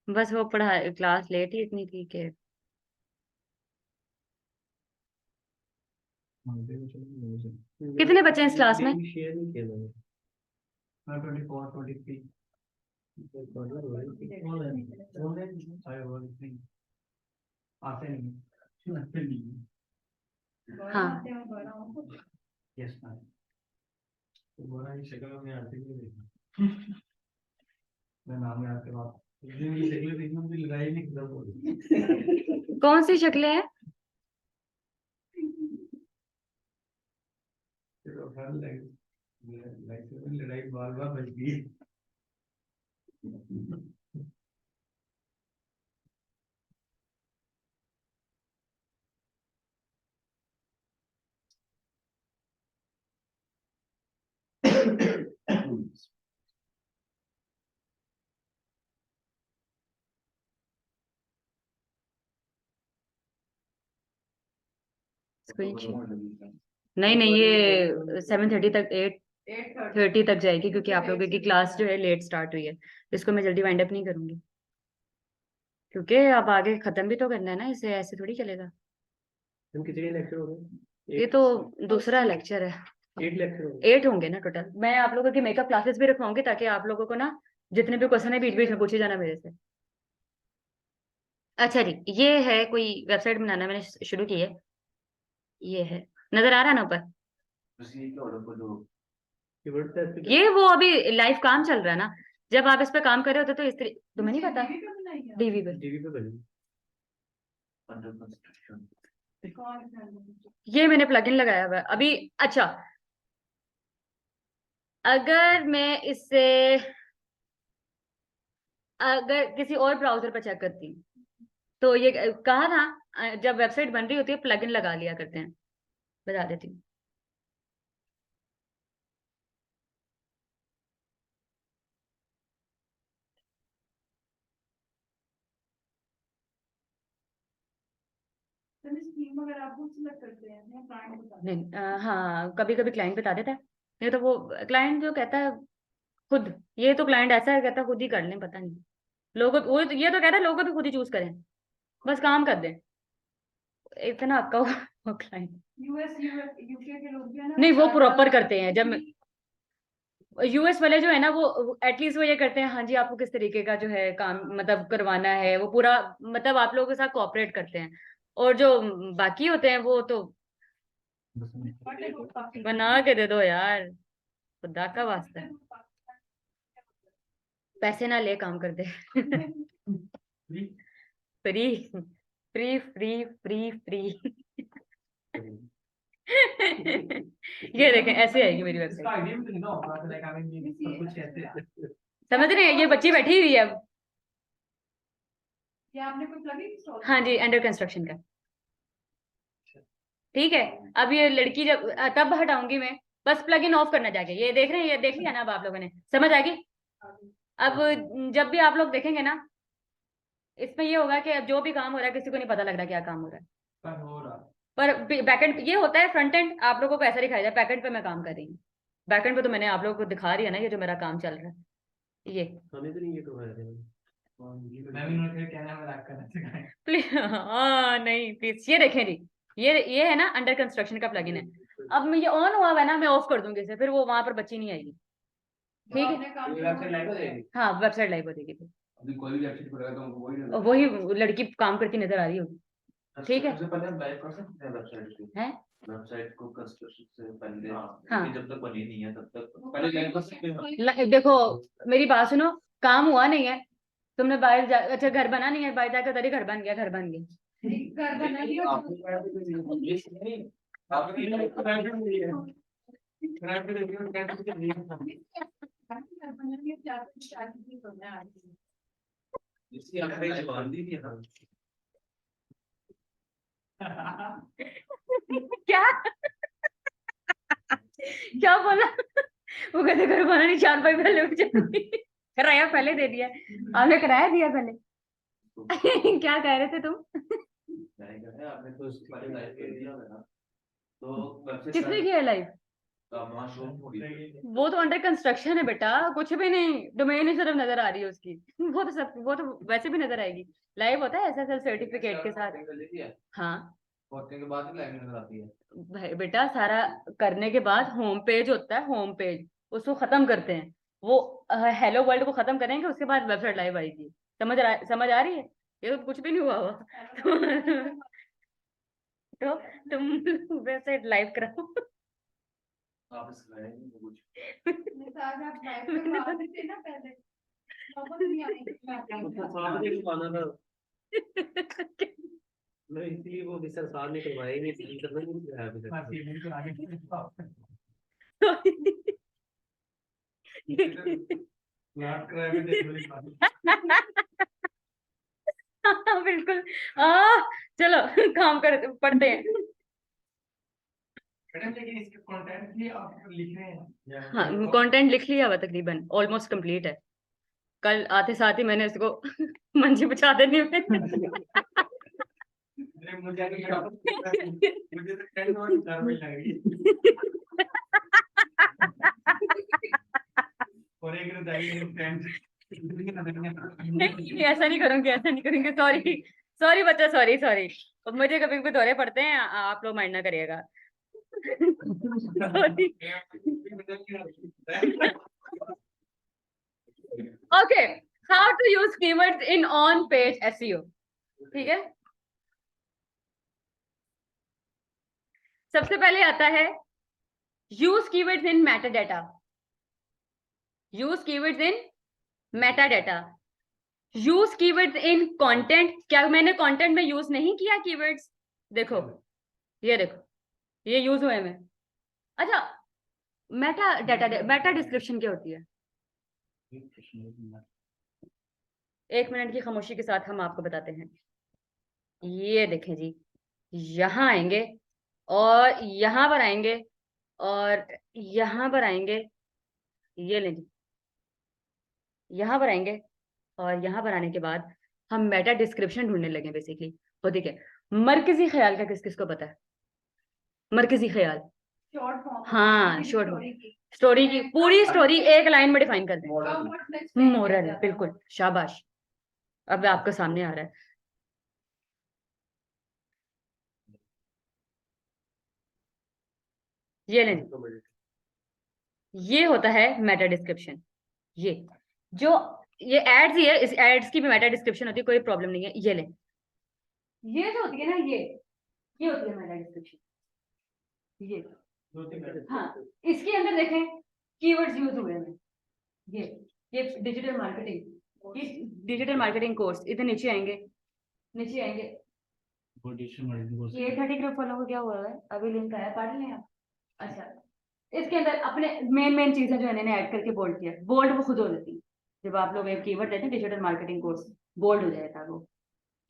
बस वो पढ़ा क्लास लेट ही इतनी थी कि कितने बच्चे हैं इस क्लास में? शेयर नहीं किया मैंने। 24 23 आते नहीं। हाँ यस मैम। तो बोला ये शक्ल में आती नहीं देखी। मैं नाम याद करवा, उस दिन ये शक्ल देखी मुझे लड़ाई नहीं खत्म हो रही। कौन सी शक्लें हैं? तो हर लाइफ में लड़ाई बार बार बच गई। नहीं नहीं, ये 7:30 तक 8:30 तक जाएगी, क्योंकि आप लोगों की क्लास जो है लेट स्टार्ट हुई है। इसको मैं जल्दी वाइंड अप नहीं करूंगी, क्योंकि अब आगे खत्म भी तो करना है ना, इसे ऐसे थोड़ी चलेगा। हम कितने लेक्चर हो गए? ये तो दूसरा लेक्चर है। 8 लेक्चर हो गए। 8 होंगे ना टोटल। मैं आप लोगों की मेकअप क्लासेस भी रखवाऊंगी, ताकि आप लोगों को ना जितने भी क्वेश्चन है बीच बीच में पूछे जाना मेरे से। अच्छा जी, ये है कोई वेबसाइट बनाना मैंने शुरू की है। ये है, नजर आ रहा है ना ऊपर? कीवर्ड टेस्ट पे ये वो अभी लाइव काम चल रहा है ना, जब आप इस पे काम कर रहे होते तो इस तरीके, तुम्हें नहीं पता? डीवी पे बनाई है? डीवी पे टीवी पे बनी। कौन सा है? ये मैंने प्लगइन लगाया हुआ है अभी। अच्छा, अगर मैं इससे अगर किसी और ब्राउजर पर चेक करती हूँ, तो ये कहा ना, जब वेबसाइट बन रही होती है प्लगइन लगा लिया करते हैं। बता देती हूँ। तो इस थीम अगर आप खुद सिलेक्ट करते हैं या क्लाइंट बता दें? नहीं, हाँ कभी कभी क्लाइंट बता देता है, नहीं तो वो क्लाइंट जो कहता है खुद, ये तो क्लाइंट ऐसा है कहता है खुद ही कर लें, पता नहीं लोगों वो ये तो कहता है लोगों भी खुद ही चूज करें, बस काम कर दें। इतना अक्का वो क्लाइंट। यूएस यूके के लोग भी है ना, नहीं, वो ज्यादा प्रॉपर करते हैं। जब यूएस वाले जो है ना, वो एटलीस्ट वो ये करते हैं, हाँ जी आपको किस तरीके का जो है काम मतलब करवाना है, वो पूरा मतलब आप लोगों के साथ कोऑपरेट करते हैं। और जो बाकी होते हैं वो तो बना के दे दो यार, खुदा का वास्ता है, पैसे ना ले काम कर दे। Free free free free free. ये देखें, ऐसे आएगी मेरी इसका वेबसाइट। आईडिया भी तो नहीं ना होगा लाइक आई मीन ये सब कुछ ऐसे। समझ रहे हैं, ये बच्ची बैठी हुई है अब। या आपने कोई प्लगइन इंस्टॉल हाँ जी, अंडर कंस्ट्रक्शन का। ठीक है, अब ये लड़की जब तब हटाऊंगी मैं, बस प्लग इन ऑफ करना जाके। ये देख रहे हैं, ये देख लिया ना अब आप लोगों ने, समझ आ गई? अब जब भी आप लोग देखेंगे ना, इसमें ये होगा कि अब जो भी काम हो रहा है किसी को नहीं पता लग रहा क्या काम हो रहा है, पर हो रहा। पर बैकएंड ये होता है। फ्रंट एंड आप लोगों को ऐसा दिखाई जाए, बैकएंड पे मैं काम कर रही हूँ। बैकएंड पे तो मैंने आप लोगों को दिखा रही है ना, ये जो मेरा काम चल रहा है ये। हमें तो नहीं ये तो है मैं भी उन्होंने कहना है मजाक करना सिखाया। प्लीज हाँ नहीं प्लीज, ये देखें जी, ये है ना अंडर कंस्ट्रक्शन का प्लगइन है। अब मैं ये ऑन हुआ है ना, मैं ऑफ कर दूंगी इसे, फिर वो वहां पर बच्ची नहीं आएगी। ठीक है, वेबसाइट लाइव हो जाएगी। हाँ वेबसाइट लाइव हो जाएगी फिर। अभी कोई भी वेबसाइट खोलेगा तो उनको वही और वही लड़की काम करती नजर आ रही होगी। ठीक है। सबसे पहले हम लाइव कर सकते हैं वेबसाइट को। हैं? वेबसाइट को कंस्ट्रक्शन से पहले, हाँ। क्योंकि जब तक बनी नहीं है तब तक पहले लाइव कर सकते हैं। देखो मेरी बात सुनो, काम हुआ नहीं है, तुमने बाहर जा, अच्छा घर बना नहीं है, बाहर जाकर तरी घर बन गया, घर बन गया। घर बना दिया इसकी आपने जवाब दी थी हम। क्या क्या बोला? वो कहते घर बना नहीं, 4 पाई पहले उठ जाती। किराया पहले दे दिया, आपने किराया दिया पहले। क्या कह रहे थे तुम? आपने तो उसके बारे में लाइव कर दिया होगा ना। तो वेबसाइट किसने किया लाइव? तो आप वहाँ शो थोड़ी वो तो अंडर कंस्ट्रक्शन है बेटा, कुछ भी नहीं, डोमेन ही सिर्फ नजर आ रही है उसकी। वो तो वैसे भी नजर आएगी। लाइव होता है एसएसएल सर्टिफिकेट के साथ। कर लेती है, हाँ पोस्टिंग के बाद ही लाइव नजर आती है। बेटा, सारा करने के बाद होम पेज होता है, होम पेज उसको खत्म करते हैं। वो हेलो वर्ल्ड को खत्म करेंगे, उसके बाद वेबसाइट लाइव आएगी। समझ आ रही है? ये तो कुछ भी नहीं हुआ हुआ। तो तुम वेबसाइट लाइव कराओ। आप सिखाए नहीं कुछ निसार आप लाइव करवा रहे थे ना पहले, नौबत नहीं आई साथ में करवाना था, मैं इसलिए वो भी सर साथ में करवाया ही नहीं, सीधी करना नहीं कराया अभी तक। सीधी तो आगे लास्ट कराया भी देख लो हाँ, बिल्कुल। चलो काम कर पढ़ते हैं। मैडम, लेकिन इसके कंटेंट भी आप लिख रहे हैं? हाँ, कंटेंट लिख लिया हुआ तकरीबन, ऑलमोस्ट कंप्लीट है। कल आते साथ ही मैंने इसको मंजी बचा देनी है। मुझे तो टेंट वाली कार्रवाई लग रही है, और एक रजाई एक टेंट। नहीं, ऐसा नहीं करूंगी, ऐसा नहीं करूंगी। सॉरी सॉरी बच्चा, सॉरी सॉरी। मुझे कभी कभी दौरे पड़ते हैं, आप लोग माइंड ना करिएगा। Sorry. Okay, how to use keywords in on page SEO. ठीक है, सबसे पहले आता है use keywords in meta data. Use keywords in meta data. Use keywords in content. क्या मैंने कंटेंट में यूज नहीं किया कीवर्ड्स? देखो, ये देखो, ये यूज हुए में। अच्छा, मेटा डाटा, मेटा डिस्क्रिप्शन क्या होती है? 1 मिनट की खामोशी के साथ हम आपको बताते हैं। ये देखें जी, यहाँ आएंगे और यहाँ पर आएंगे और यहाँ पर आएंगे। ये लें जी, यहाँ पर आएंगे और यहाँ पर आने के बाद हम मेटा डिस्क्रिप्शन ढूंढने लगे बेसिकली। तो ठीक है, मरकजी ख्याल का किस किस को पता है? मरकजी ख्याल, शॉर्ट फॉर्म, हाँ, शॉर्ट स्टोरी की पूरी स्टोरी एक लाइन में डिफाइन कर दें। मोरल, बिल्कुल, शाबाश। अब आपके सामने आ रहा है। ये लें, ये होता है मेटा डिस्क्रिप्शन। ये जो ये एड्स ही है, इस एड्स की भी मेटा डिस्क्रिप्शन होती है, कोई प्रॉब्लम नहीं है। ये लें, ये जो होती है ना, ये होती है मेटा डिस्क्रिप्शन। ये, हाँ, इसके अंदर देखें कीवर्ड्स यूज हुए हैं। ये डिजिटल मार्केटिंग, ये डिजिटल मार्केटिंग कोर्स। इधर नीचे आएंगे, नीचे आएंगे। ये 30 ग्रुप फॉलो को क्या हुआ है, अभी लिंक आया, पढ़ लें आप। अच्छा, इसके अंदर अपने मेन चीजें जो इन्होंने ऐड करके बोल्ड किया, बोल्ड वो खुद हो जाती है जब आप लोग एक कीवर्ड देते हैं डिजिटल मार्केटिंग कोर्स, बोल्ड हो जाता है वो।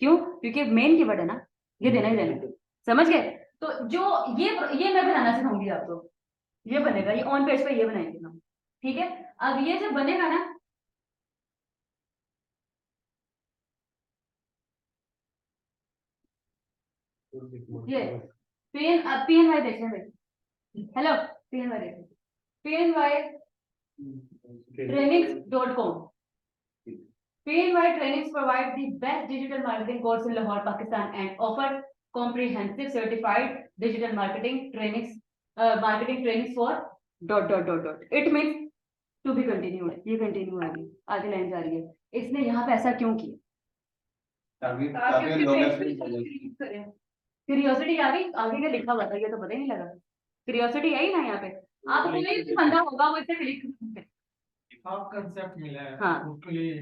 क्यों? क्योंकि मेन कीवर्ड है ना, ये देना ही देना है। समझ गए? तो जो ये मैं बनाना सिखाऊंगी आपको। ये बनेगा, ये ऑन पेज पे ये बनाएंगे हम। ठीक है, अब ये जब बनेगा ना, ये PNY देखें भाई। हेलो, PNY देखें, PNY trainings.com। PNY Trainings provide the best digital marketing course in Lahore, Pakistan, and offer comprehensive certified digital marketing trainings for ... It means to be continued। ये कंटिन्यू आ रही है, आगे लाइन जा रही है। इसने यहाँ पे ऐसा क्यों किया? काफी ताकि काफी उसके लोग पेज पे ऐसे ही क्लिक करें। क्यूरियोसिटी आ गई, आगे क्या लिखा हुआ था ये तो पता ही नहीं लगा। क्यूरियोसिटी आई ना यहाँ पे, आप कोई भी बंदा होगा वो इसे क्लिक करेगा। आप कंसेप्ट मिला है, हाँ, उसके लिए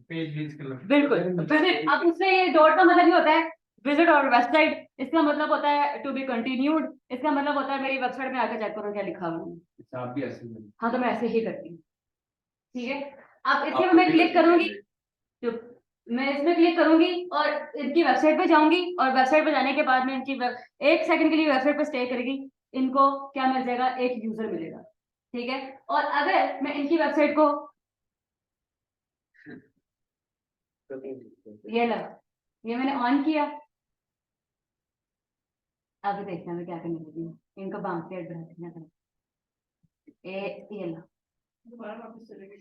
पेज विजिट कर लो। बिल्कुल। विजिट, अब उससे ये डॉट का मतलब नहीं होता है विजिट और वेबसाइट, इसका मतलब होता है टू बी कंटिन्यूड। इसका मतलब होता है मेरी वेबसाइट में आके चेक करो क्या लिखा हुआ है। आप भी ऐसे ही हाँ, तो मैं ऐसे ही करती हूँ। ठीक है, अब इसके आपको मैं भी क्लिक करूंगी, तो मैं इसमें क्लिक करूंगी और इनकी वेबसाइट पे जाऊंगी, और वेबसाइट पे जाने के बाद में इनकी 1 सेकंड के लिए वेबसाइट पे स्टे करेगी, इनको क्या मिल जाएगा? एक यूजर मिलेगा। ठीक है, और अगर मैं इनकी वेबसाइट को, ये ला, ये मैंने ऑन किया, अब देखना मैं क्या करने लगी हूँ, इनको बाउंस रेट बढ़ा देना था। ये ला दोबारा वापस चले गए।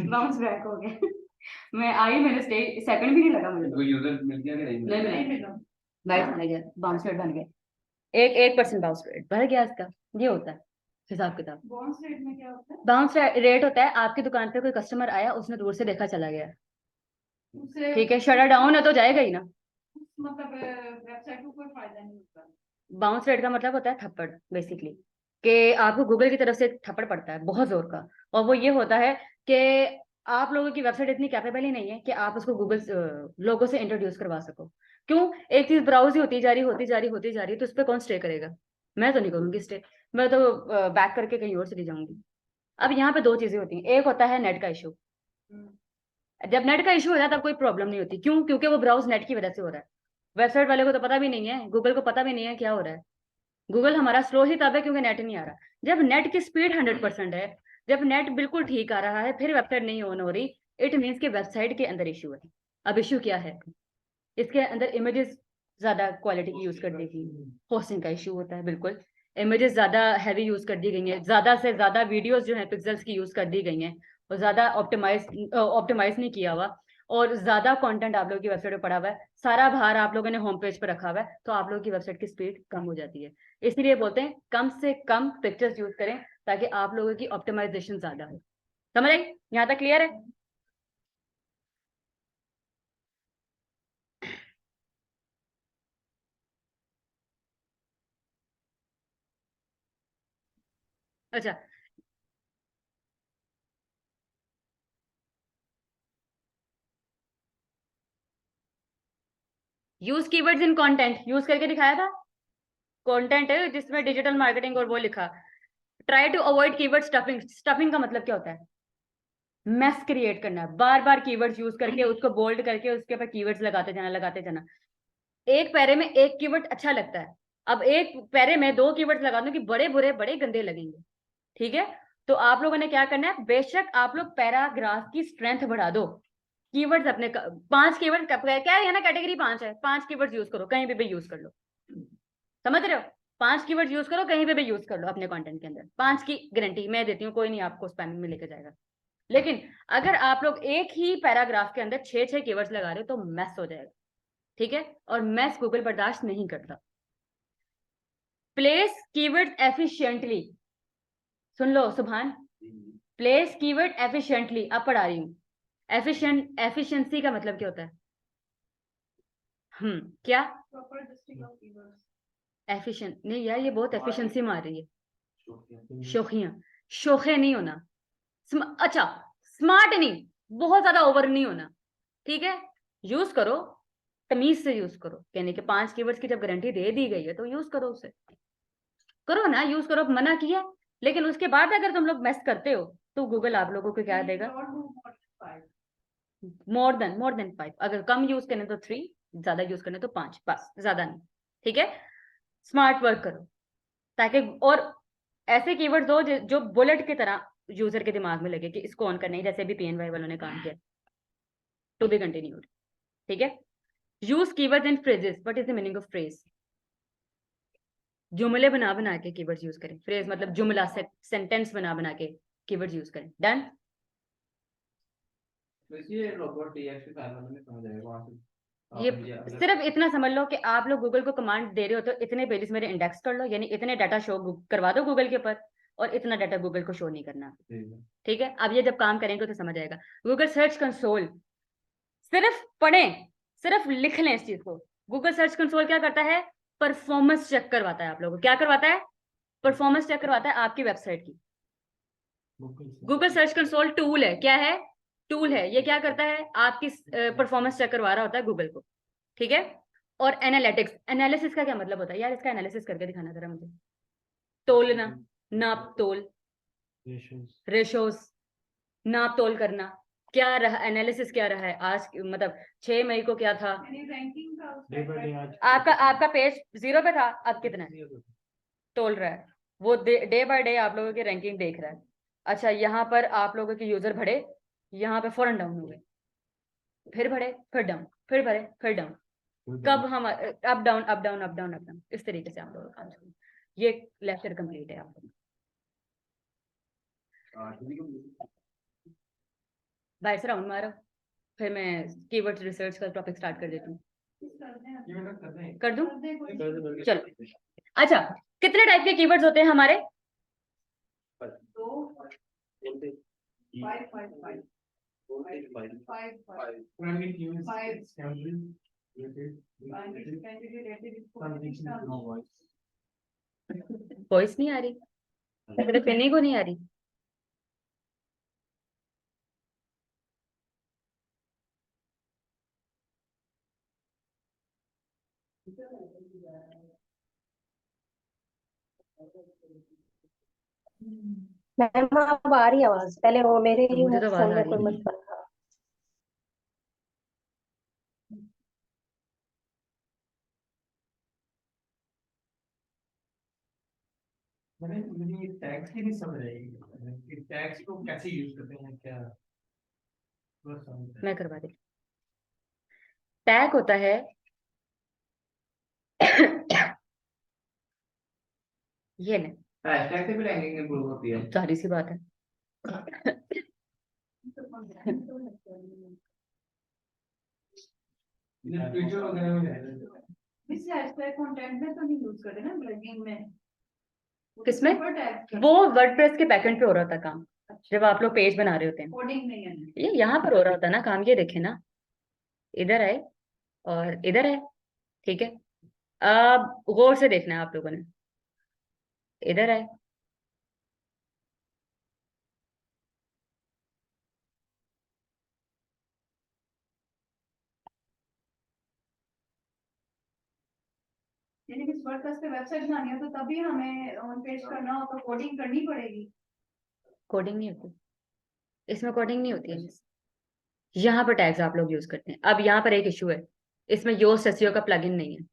बाउंस बैक हो गया। मैं आई, मेरे स्टेज सेकंड भी नहीं लगा मुझे तो। यूजर मिल गया कि नहीं मिला? नहीं नहीं मिला, मिला। बैठ चला गया, बाउंस रेट बन गया। 1% बाउंस रेट बढ़ गया इसका। ये होता है हिसाब किताब। बाउंस रेट में क्या होता है? बाउंस रेट होता है आपकी दुकान पे कोई कस्टमर आया, उसने दूर से देखा चला गया, उससे ठीक है, शटर डाउन है तो जाएगा ही ना। मतलब वेबसाइट को कोई फायदा नहीं होता। बाउंस रेट का मतलब होता है थप्पड़ बेसिकली, कि आपको गूगल की तरफ से थप्पड़ पड़ता है बहुत जोर का। और वो ये होता है कि आप लोगों की वेबसाइट इतनी कैपेबल ही नहीं है कि आप उसको गूगल लोगों से इंट्रोड्यूस करवा सको। क्यों? एक चीज ब्राउज ही होती जा रही तो उस पर कौन स्टे करेगा? मैं तो नहीं करूंगी स्टे, मैं तो बैक करके कहीं और चली जाऊंगी। अब यहाँ पे दो चीजें होती हैं, एक होता है नेट का इशू। जब नेट का इशू हो जाता है तब कोई प्रॉब्लम नहीं होती। क्यों? क्योंकि वो ब्राउज नेट की वजह से हो रहा है। वेबसाइट वाले को तो पता भी नहीं है, गूगल को पता भी नहीं है क्या हो रहा है। गूगल हमारा स्लो ही तब है क्योंकि नेट नहीं आ रहा। जब नेट की स्पीड 100% है, जब नेट बिल्कुल ठीक आ रहा है, फिर वेबसाइट नहीं ऑन हो रही, इट मीन्स कि वेबसाइट के अंदर इशू है। अब इशू क्या है? इसके अंदर इमेजेस ज्यादा क्वालिटी की यूज कर दी गई, होस्टिंग का इशू होता है बिल्कुल। इमेजेस ज्यादा हैवी यूज कर दी गई हैं, ज्यादा से ज्यादा वीडियोस जो है पिक्सेल्स की यूज कर दी गई हैं, और ज्यादा ऑप्टिमाइज नहीं किया हुआ, और ज्यादा कंटेंट आप लोगों की वेबसाइट पे पड़ा हुआ है, सारा भार आप लोगों ने होम पेज पर रखा हुआ है, तो आप लोगों की वेबसाइट की स्पीड कम हो जाती है। इसलिए बोलते हैं कम से कम पिक्चर्स यूज करें ताकि आप लोगों की ऑप्टिमाइजेशन ज्यादा हो। समझ आई? यहाँ तक क्लियर है? अच्छा, use keywords in content use करके दिखाया था। कंटेंट है जिसमें डिजिटल मार्केटिंग और वो लिखा। Try to avoid keyword stuffing. Stuffing का मतलब क्या होता है? मैस क्रिएट करना है, बार बार कीवर्ड्स यूज करके उसको बोल्ड करके उसके ऊपर कीवर्ड्स लगाते जाना। एक पैरे में एक कीवर्ड अच्छा लगता है, अब एक पैरे में दो कीवर्ड्स लगा दो कि बड़े बुरे बड़े गंदे लगेंगे, ठीक है? तो आप लोगों ने क्या करना है, बेशक आप लोग पैराग्राफ की स्ट्रेंथ बढ़ा दो, कीवर्ड्स अपने 5 कीवर्ड क्या है ना, कैटेगरी 5 है, 5 कीवर्ड्स यूज करो, कहीं भी यूज कर लो। समझ रहे हो? 5 कीवर्ड यूज करो, कहीं पे भी यूज कर लो अपने कंटेंट के अंदर, 5 की गारंटी मैं देती हूँ, कोई नहीं आपको स्पैमिंग में लेके जाएगा। लेकिन अगर आप लोग एक ही पैराग्राफ के अंदर 6 कीवर्ड्स लगा रहे हो तो मैस हो जाएगा, ठीक है? और मैस गूगल बर्दाश्त नहीं करता। प्लेस कीवर्ड एफिशिएंटली, सुन लो सुभान, प्लेस कीवर्ड एफिशिएंटली। अब पढ़ा रही हूँ। एफिशिएंसी का मतलब क्या होता है? क्या? Proper listing of keywords. Efficient नहीं यार, ये बहुत एफिशिएंसी मार रही है। शोखियां, शोखे नहीं होना। अच्छा, स्मार्ट नहीं, बहुत ज्यादा ओवर नहीं होना, ठीक है? यूज करो, तमीज से यूज करो। कहने के 5 कीवर्ड्स की जब गारंटी दे दी गई है तो यूज करो, उसे करो ना, यूज करो, मना किया। लेकिन उसके बाद अगर तुम लोग मेस करते हो तो गूगल आप लोगों को क्या देगा? More than 5। अगर कम यूज करने तो 3, ज्यादा यूज करने तो 5, बस, ज्यादा नहीं, ठीक है? स्मार्ट वर्क करो ताकि, और ऐसे कीवर्ड्स दो जो बुलेट की तरह यूजर के दिमाग में लगे कि इसको ऑन करना है, जैसे भी PNY वालों ने काम किया। टू बी कंटिन्यूड, ठीक है? Use keywords in phrases. What is the meaning of phrase? जुमले बना बना के कीवर्ड्स यूज करें। फ्रेज मतलब जुमला, सेंटेंस बना बना के कीवर्ड्स यूज करें। डन? ये रोबोट TXT फाइल में समझ आएगा वहां से। ये सिर्फ इतना समझ लो कि आप लोग गूगल को कमांड दे रहे हो तो इतने पेजेस मेरे इंडेक्स कर लो, यानी इतने डाटा शो करवा दो गूगल के ऊपर, और इतना डाटा गूगल को शो नहीं करना, ठीक है? अब ये जब काम करेंगे तो समझ आएगा। गूगल सर्च कंसोल सिर्फ पढ़ें, सिर्फ लिख लें इस चीज को। गूगल सर्च कंसोल क्या करता है? परफॉर्मेंस चेक करवाता है आप लोगों को। क्या करवाता है? परफॉर्मेंस चेक करवाता है आपकी वेबसाइट की। गूगल सर्च कंसोल टूल है, क्या है? टूल है। ये क्या करता है? आपकी परफॉर्मेंस चेक करवा रहा होता है गूगल को, ठीक है? और एनालिटिक्स, एनालिसिस का क्या मतलब होता है यार? इसका एनालिसिस करके दिखाना जरा मुझे। तोलना, नाप तोल, रेशोस, नाप तोल करना। क्या रहा एनालिसिस? क्या रहा है आज, मतलब 6 मई को क्या था? रैंकिंग का डे बाय डे आज आपका पेज 0 पे था, अब कितना है? तोल रहा है वो, डे बाय डे आप लोगों की रैंकिंग देख रहा है। अच्छा, यहाँ पर आप लोगों के यूजर बढ़े, यहाँ पे फौरन डाउन हो गए, फिर बढ़े, फिर डाउन, फिर बढ़े, फिर डाउन। कब हम up down up down up down up down, इस तरीके से आप लोग काम करें। ये लेक्चर कंप्लीट है आप लोग। बाहर से राउंड मारो, फिर मैं कीवर्ड रिसर्च का टॉपिक स्टार्ट कर देती हूँ। कर दूं? चलो, अच्छा, कितने टाइप के कीवर्ड्स होते हैं हमारे? वॉइस नहीं आ रही, मेरे पेनी को नहीं आ रही। मैम अब आ रही है आवाज, पहले वो मेरे ही मुझे तो आवाज फोन आ में रही कोई है। मसला था। मैंने मुझे ये टैग्स की नहीं समझ आई कि टैग्स को कैसे यूज करते हैं क्या, थोड़ा समझ मैं करवा दी। टैग होता है ये नहीं, हैशटैग से भी रैंकिंग इंप्रूव होती है। जाहिर सी बात है। ट्विटर वगैरह में है। इस हैशटैग कंटेंट में तो नहीं यूज करते ना ब्लॉगिंग में। किसमें? वो वर्डप्रेस के बैकएंड पे हो रहा था काम, जब आप लोग पेज बना रहे होते हैं। कोडिंग नहीं है। ये यहाँ पर हो रहा होता है ना काम, ये देखे ना, इधर आए और इधर आए, ठीक है। अब गौर से देखना है आप लोगों ने, इधर आए, यानी कि वर्डप्रेस पे वेबसाइट बनानी हो तो तभी हमें ऑन पेज करना हो तो कोडिंग करनी पड़ेगी। कोडिंग नहीं होती इसमें, कोडिंग नहीं होती है। यहाँ पर टैग्स आप लोग यूज करते हैं। अब यहाँ पर एक इशू है, इसमें योस्ट एसईओ का प्लगइन नहीं है।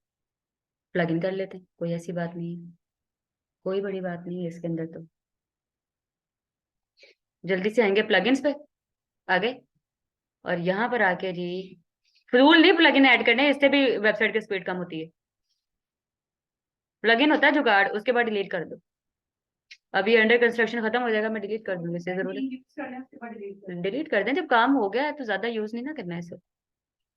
प्लगइन कर लेते हैं, कोई ऐसी बात नहीं है, कोई बड़ी बात नहीं है इसके अंदर। तो जल्दी से आएंगे प्लगइन्स पे, आगे, और यहाँ पर आके जी फजूल नहीं प्लगइन ऐड करने, इससे भी वेबसाइट की स्पीड कम होती है। प्लगइन होता है जुगाड़, उसके बाद डिलीट कर दो। अभी अंडर कंस्ट्रक्शन खत्म हो जाएगा, मैं डिलीट कर दूंगी, इससे जरूरत यूज करने उसके बाद डिलीट कर डिलीट कर दें, जब काम हो गया है तो ज्यादा यूज नहीं ना करना है इसे।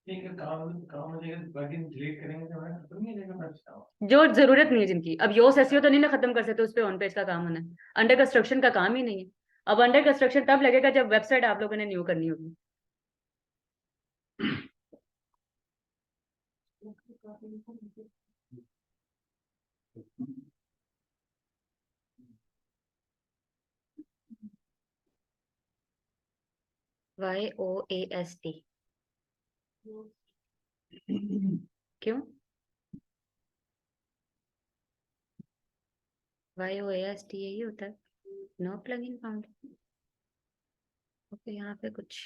ठीक है, काम हो जाएगा, प्लगइन डिलीट करेंगे तो हमारा खत्म नहीं हो जाएगा अच्छा। जो जरूरत नहीं है जिनकी, अब योस एसईओ तो नहीं ना खत्म कर सकते, उस पर ऑन पेज का काम होना है। अंडर कंस्ट्रक्शन का काम ही नहीं है। अब अंडर कंस्ट्रक्शन तब लगेगा जब वेबसाइट आप लोगों ने न्यू करनी होगी। YOAST क्यों? YOAST यही होता है, नो प्लगइन फाउंड। ओके, यहाँ पे कुछ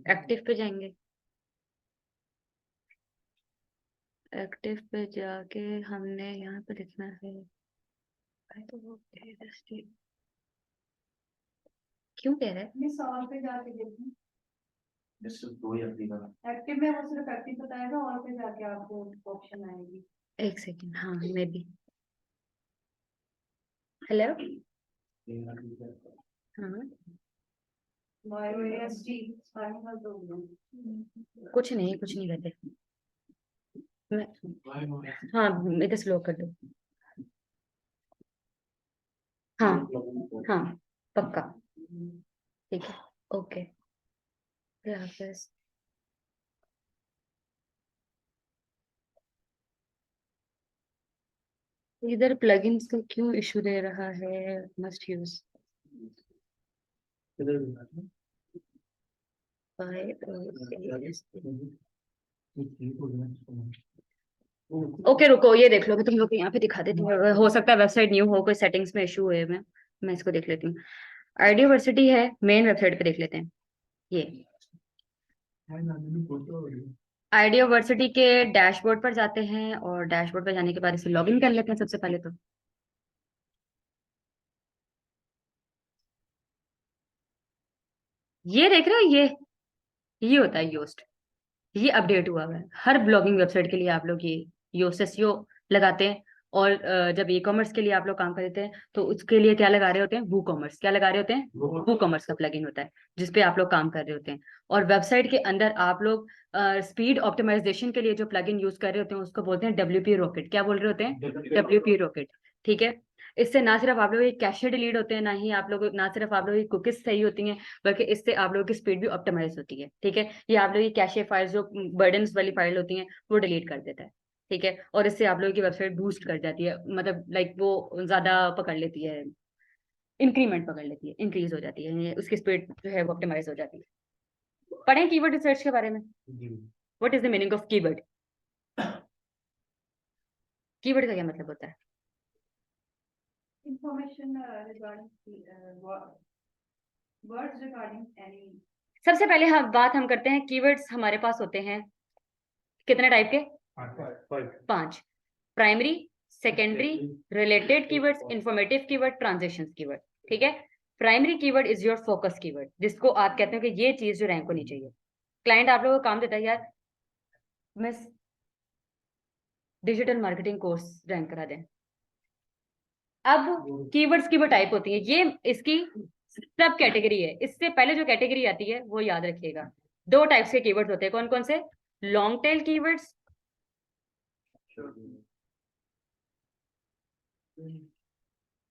एक्टिव पे जाएंगे। एक्टिव पे जाके हमने यहाँ पे लिखना है, तो वो क्यों कह रहा है? मैं सवाल पे जाके देखूं। दो ही अपनी का एक्टिव में वो सिर्फ एक्टिव बताएगा और पे जाके आपको ऑप्शन आएगी। एक सेकेंड, हाँ मे बी। हेलो, हाँ YOAST फाइनल तो कुछ नहीं करते। मैं हाँ इधर स्लो कर दो। हाँ हाँ पक्का, ठीक है, ओके, फिर हाफिज। इधर प्लगइन्स का क्यों इशू दे रहा है? मस्ट यूज ओके, रुको ये देख लो, मैं तुम लोग को यहाँ पे दिखा देती हूँ, हो सकता है वेबसाइट न्यू हो, कोई सेटिंग्स में इशू है। मैं इसको देख लेती हूँ। आइडियोवर्सिटी है, मेन वेबसाइट पे देख लेते हैं। ये आइडियोवर्सिटी के डैशबोर्ड पर जाते हैं, और डैशबोर्ड पर जाने के बाद इसे लॉगिन कर लेते हैं सबसे पहले। तो ये देख रहे हो, ये होता है योस्ट। ये अपडेट हुआ हुआ है। हर ब्लॉगिंग वेबसाइट के लिए आप लोग ये योसेसियो लगाते हैं, और जब ई कॉमर्स के लिए आप लोग काम करते हैं तो उसके लिए क्या लगा रहे होते हैं, वू कॉमर्स। क्या लगा रहे होते हैं, वू कॉमर्स का प्लगइन होता है जिसपे आप लोग काम कर रहे होते हैं। और वेबसाइट के अंदर आप लोग स्पीड ऑप्टिमाइजेशन के लिए जो प्लगइन यूज कर रहे होते हैं उसको बोलते हैं WP रॉकेट। क्या बोल रहे होते हैं, WP रॉकेट। ठीक है, इससे ना सिर्फ आप लोगों के कैशे डिलीट होते हैं, ना सिर्फ आप लोगों की कुकीज सही होती हैं, बल्कि इससे आप लोगों की स्पीड भी ऑप्टिमाइज होती है। ठीक है, ये आप लोगों की कैशे फाइल्स जो बर्डन्स वाली फाइल होती हैं वो डिलीट कर देता है। ठीक है, और इससे आप लोगों की वेबसाइट बूस्ट कर जाती है, मतलब लाइक वो ज्यादा पकड़ लेती है, इंक्रीमेंट पकड़ लेती है, इंक्रीज हो जाती है, ये उसकी स्पीड जो है वो ऑप्टिमाइज हो जाती है। पढ़ें कीवर्ड रिसर्च के बारे में। What is the meaning of keyword? Keyword का क्या मतलब होता है? information regarding words regarding any सबसे पहले हम करते हैं कीवर्ड्स। हमारे पास होते हैं कितने टाइप के? 5। Primary, secondary, related keywords, informative keyword, transitions keyword. ठीक है, primary keyword is your focus keyword, जिसको आप कहते हो कि ये चीज जो रैंक होनी चाहिए। क्लाइंट आप लोगों को काम देता है, यार miss digital marketing course rank करा दें। अब कीवर्ड्स की वो टाइप होती है, ये इसकी सब कैटेगरी है। इससे पहले जो कैटेगरी आती है वो याद रखिएगा। 2 टाइप्स के कीवर्ड्स होते हैं। कौन कौन से? लॉन्ग टेल कीवर्ड्स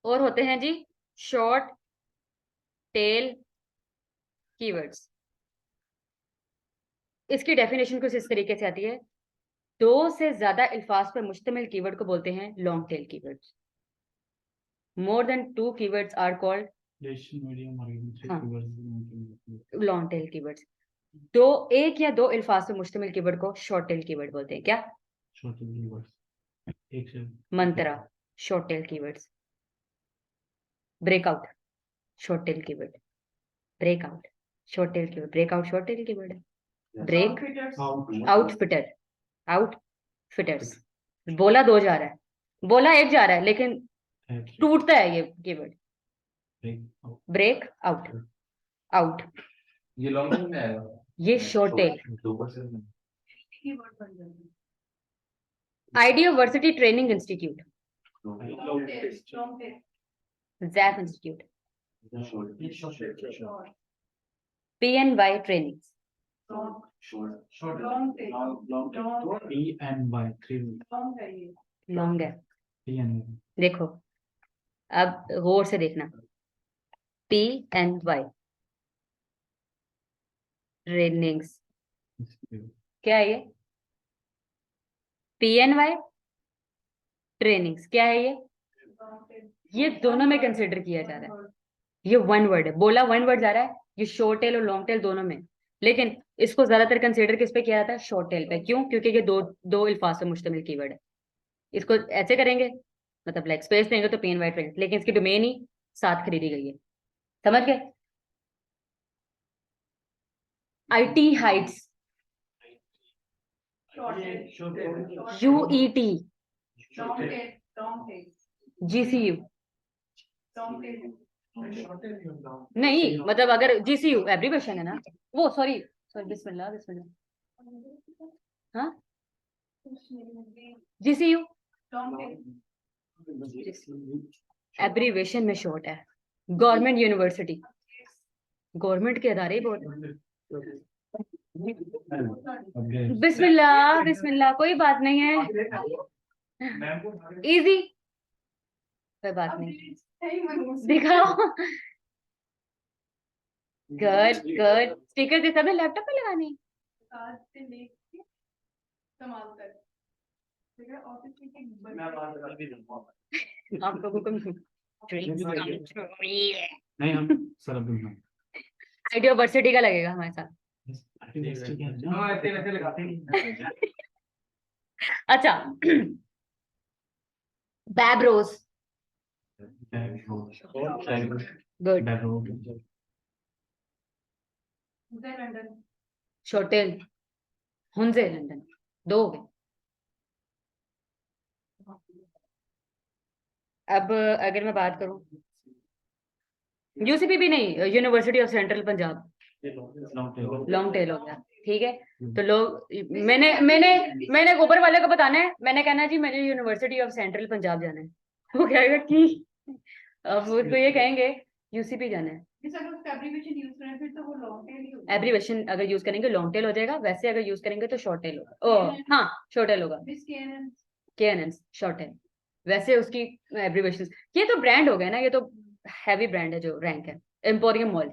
और होते हैं जी शॉर्ट टेल कीवर्ड्स। इसकी डेफिनेशन कुछ इस तरीके से आती है, 2 से ज्यादा अल्फाज पर मुश्तमिल कीवर्ड को बोलते हैं long tail keywords. More than 2 keywords are called long tail keywords. 1 या 2 अल्फाज पर मुश्तमिल कीवर्ड को शॉर्ट टेल कीवर्ड बोलते हैं। क्या? Mantra short tail keywords. Breakout short tail keyword. Breakout short tail keyword. Breakout short tail keyword है। Break outfitter, outfitters. बोला 2 जा रहा है, बोला 1 जा रहा है, लेकिन टूटता है ये कीवर्ड। Break out, out. ये लॉन्ग टर्म में आएगा, ये शॉर्ट टेल। keyword बन जाती है Ideoversity training institute, long tail जैफ institute, PNY training, long tail long है ये लॉन्ग है। देखो अब गौर से देखना, PNY ट्रेनिंग्स। क्या है ये? PNY ट्रेनिंग्स क्या है ये? long tail ये दोनों में कंसिडर किया जा रहा है। ये 1 वर्ड है, बोला 1 वर्ड जा रहा है, ये शॉर्ट टेल और लॉन्ग टेल दोनों में। लेकिन इसको ज्यादातर कंसिडर किस पे किया जाता है? शॉर्ट टेल पे। क्यों? क्योंकि ये दो अल्फाज से मुश्तमिल कीवर्ड है। इसको ऐसे करेंगे, मतलब लाइक स्पेस देंगे तो PNY ट्रेनिंग, लेकिन इसकी डोमेन ही साथ खरीदी गई है। समझ गए? IT Heights, short tail UET, long tail GCU। long tail नहीं मतलब अगर GCU एब्रीवेशन है ना, वो सॉरी बिस्मिल्लाह बिस्मिल्लाह। हाँ GCU long tail एब्रीवेशन में शॉर्ट है। गवर्नमेंट यूनिवर्सिटी, गवर्नमेंट के अदारे ही बहुत। बिस्मिल्लाह बिस्मिल्लाह, कोई बात नहीं है, इजी, कोई बात नहीं। दिखाओ, गुड गुड। स्टिकर जैसा भी लैपटॉप पे लगानी है। आज से लेके कमाल तक ठीक है ऑफिस में एक बंदा आप लोगों को नहीं हम सर अब्दुल आइडिया वर्सिटी का लगेगा हमारे साथ। ऐसे वैसे लगाते हैं। अच्छा बैब्रोस, गुड। मुझे लंदन शॉर्टेल, हुंजे लंदन, 2 हो गए। अब अगर मैं बात करूं, UCP भी नहीं, university of central Punjab, long tail हो गया। ठीक है, तो लोग मैंने मैंने मैंने ऊपर वाले को बताना है, मैंने कहना है जी मुझे यूनिवर्सिटी ऑफ सेंट्रल पंजाब जाना है, वो कहेगा कि अब वो उसको ये कहेंगे यूसीपी जाना है। इस अगर उसका एब्रीविएशन यूज करें फिर तो वो लॉन्ग टेल ही होगा। एब्रीविएशन अगर यूज करेंगे लॉन्ग टेल हो जाएगा, वैसे अगर यूज करेंगे तो शॉर्ट टेल होगा। ओ हाँ, शॉर्ट टेल होगा, miss KNN KNN short tail. वैसे उसकी एब्रीविएशन, ये तो ब्रांड हो गया ना, ये तो हैवी ब्रांड है जो रैंक है। Emporium Mall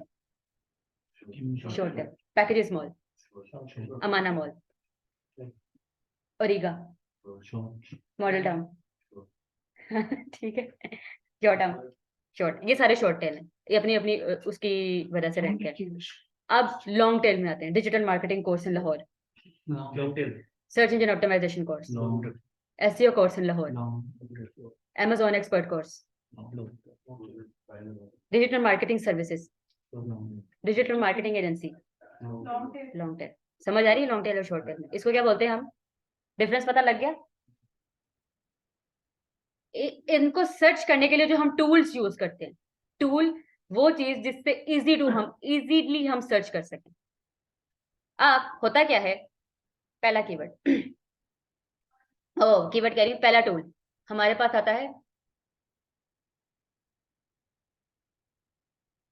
short tail, Packages Mall, Amanah Mall, ओरिगा, मॉडल टाउन ठीक है, जॉर्टाउन शॉर्ट, ये सारे शॉर्ट टेल हैं, ये अपनी अपनी उसकी वजह से रैंक है। अब लॉन्ग टेल में आते हैं, digital marketing course in Lahore, search engine optimization course, SEO course in Lahore, Amazon expert course, digital marketing services, digital marketing agency, long tail long tail. समझ आ रही है लॉन्ग टेल और शॉर्ट टेल में? इसको क्या बोलते हैं हम? डिफरेंस पता लग गया? इनको सर्च करने के लिए जो हम टूल्स यूज करते हैं, टूल वो चीज जिससे इजीली हम सर्च कर सकें। अब होता क्या है, पहला कीवर्ड कीवर्ड कह रही हूँ, पहला टूल हमारे पास आता है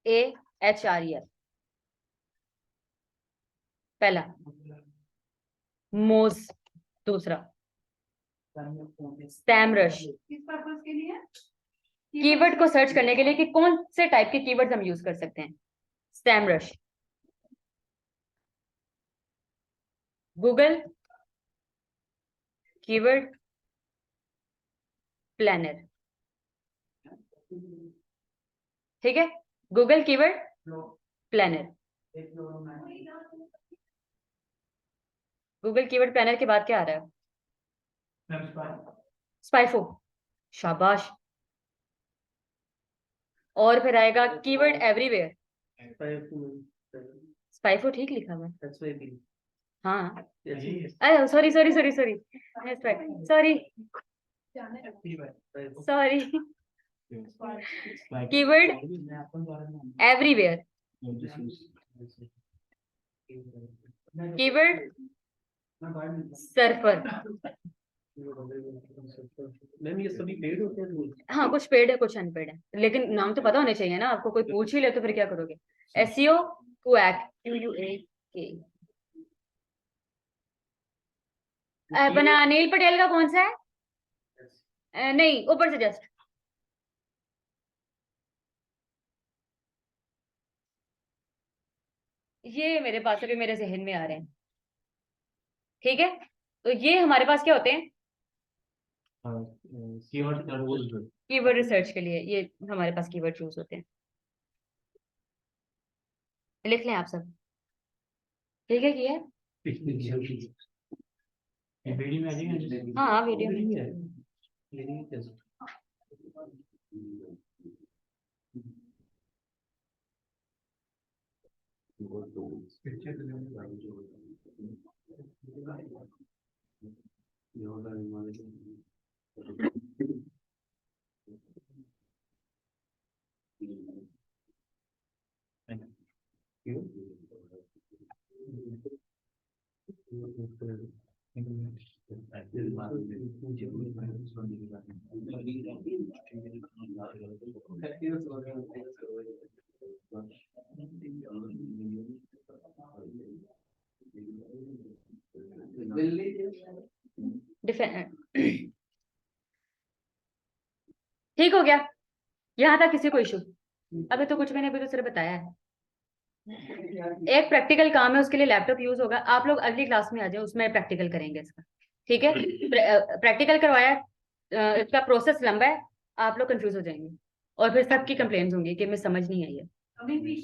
AHREF, पहला मोज, दूसरा SEMrush। किस पर्पस के लिए? कीवर्ड को सर्च करने के लिए कि कौन से टाइप के कीवर्ड्स हम यूज कर सकते हैं। SEMrush, गूगल कीवर्ड प्लानर, ठीक है, Google keyword planner. Google keyword planner के बाद क्या आ रहा है? स्पाइफो, शाबाश। और फिर आएगा कीवर्ड एवरीवेयर, स्पाइफो ठीक लिखा हुआ है, हाँ, अरे sorry sorry sorry sorry sorry sorry, keyword everywhere, keyword surfer. Ma'am ये सभी पेड होते हैं? हाँ, कुछ पेड है कुछ अनपेड है, लेकिन नाम तो पता होने चाहिए ना आपको, कोई पूछ ही ले तो फिर क्या करोगे। SEO quack, QUAK। अपना अनिल पटेल का कौन सा है? नहीं, ऊपर से जस्ट ये मेरे पास अभी मेरे जहन में आ रहे हैं, ठीक है। तो ये हमारे पास क्या होते हैं? कीवर्ड रिसर्च के लिए ये हमारे पास कीवर्ड यूज होते हैं, लिख लें आप सब, ठीक है किया है? वीडियो में आ जाएगा? हाँ वीडियो में। ठीक हो गया, यहाँ तक किसी को इशू? अभी तो कुछ मैंने अभी तो सिर्फ बताया है। एक प्रैक्टिकल काम है, उसके लिए लैपटॉप यूज होगा, आप लोग अगली क्लास में आ जाओ, उसमें प्रैक्टिकल करेंगे इसका, ठीक है। प्रैक्टिकल करवाया, इसका प्रोसेस लंबा है, आप लोग कंफ्यूज हो जाएंगे और फिर सबकी कंप्लेंट्स होंगी कि हमें समझ नहीं आई है। अभी भी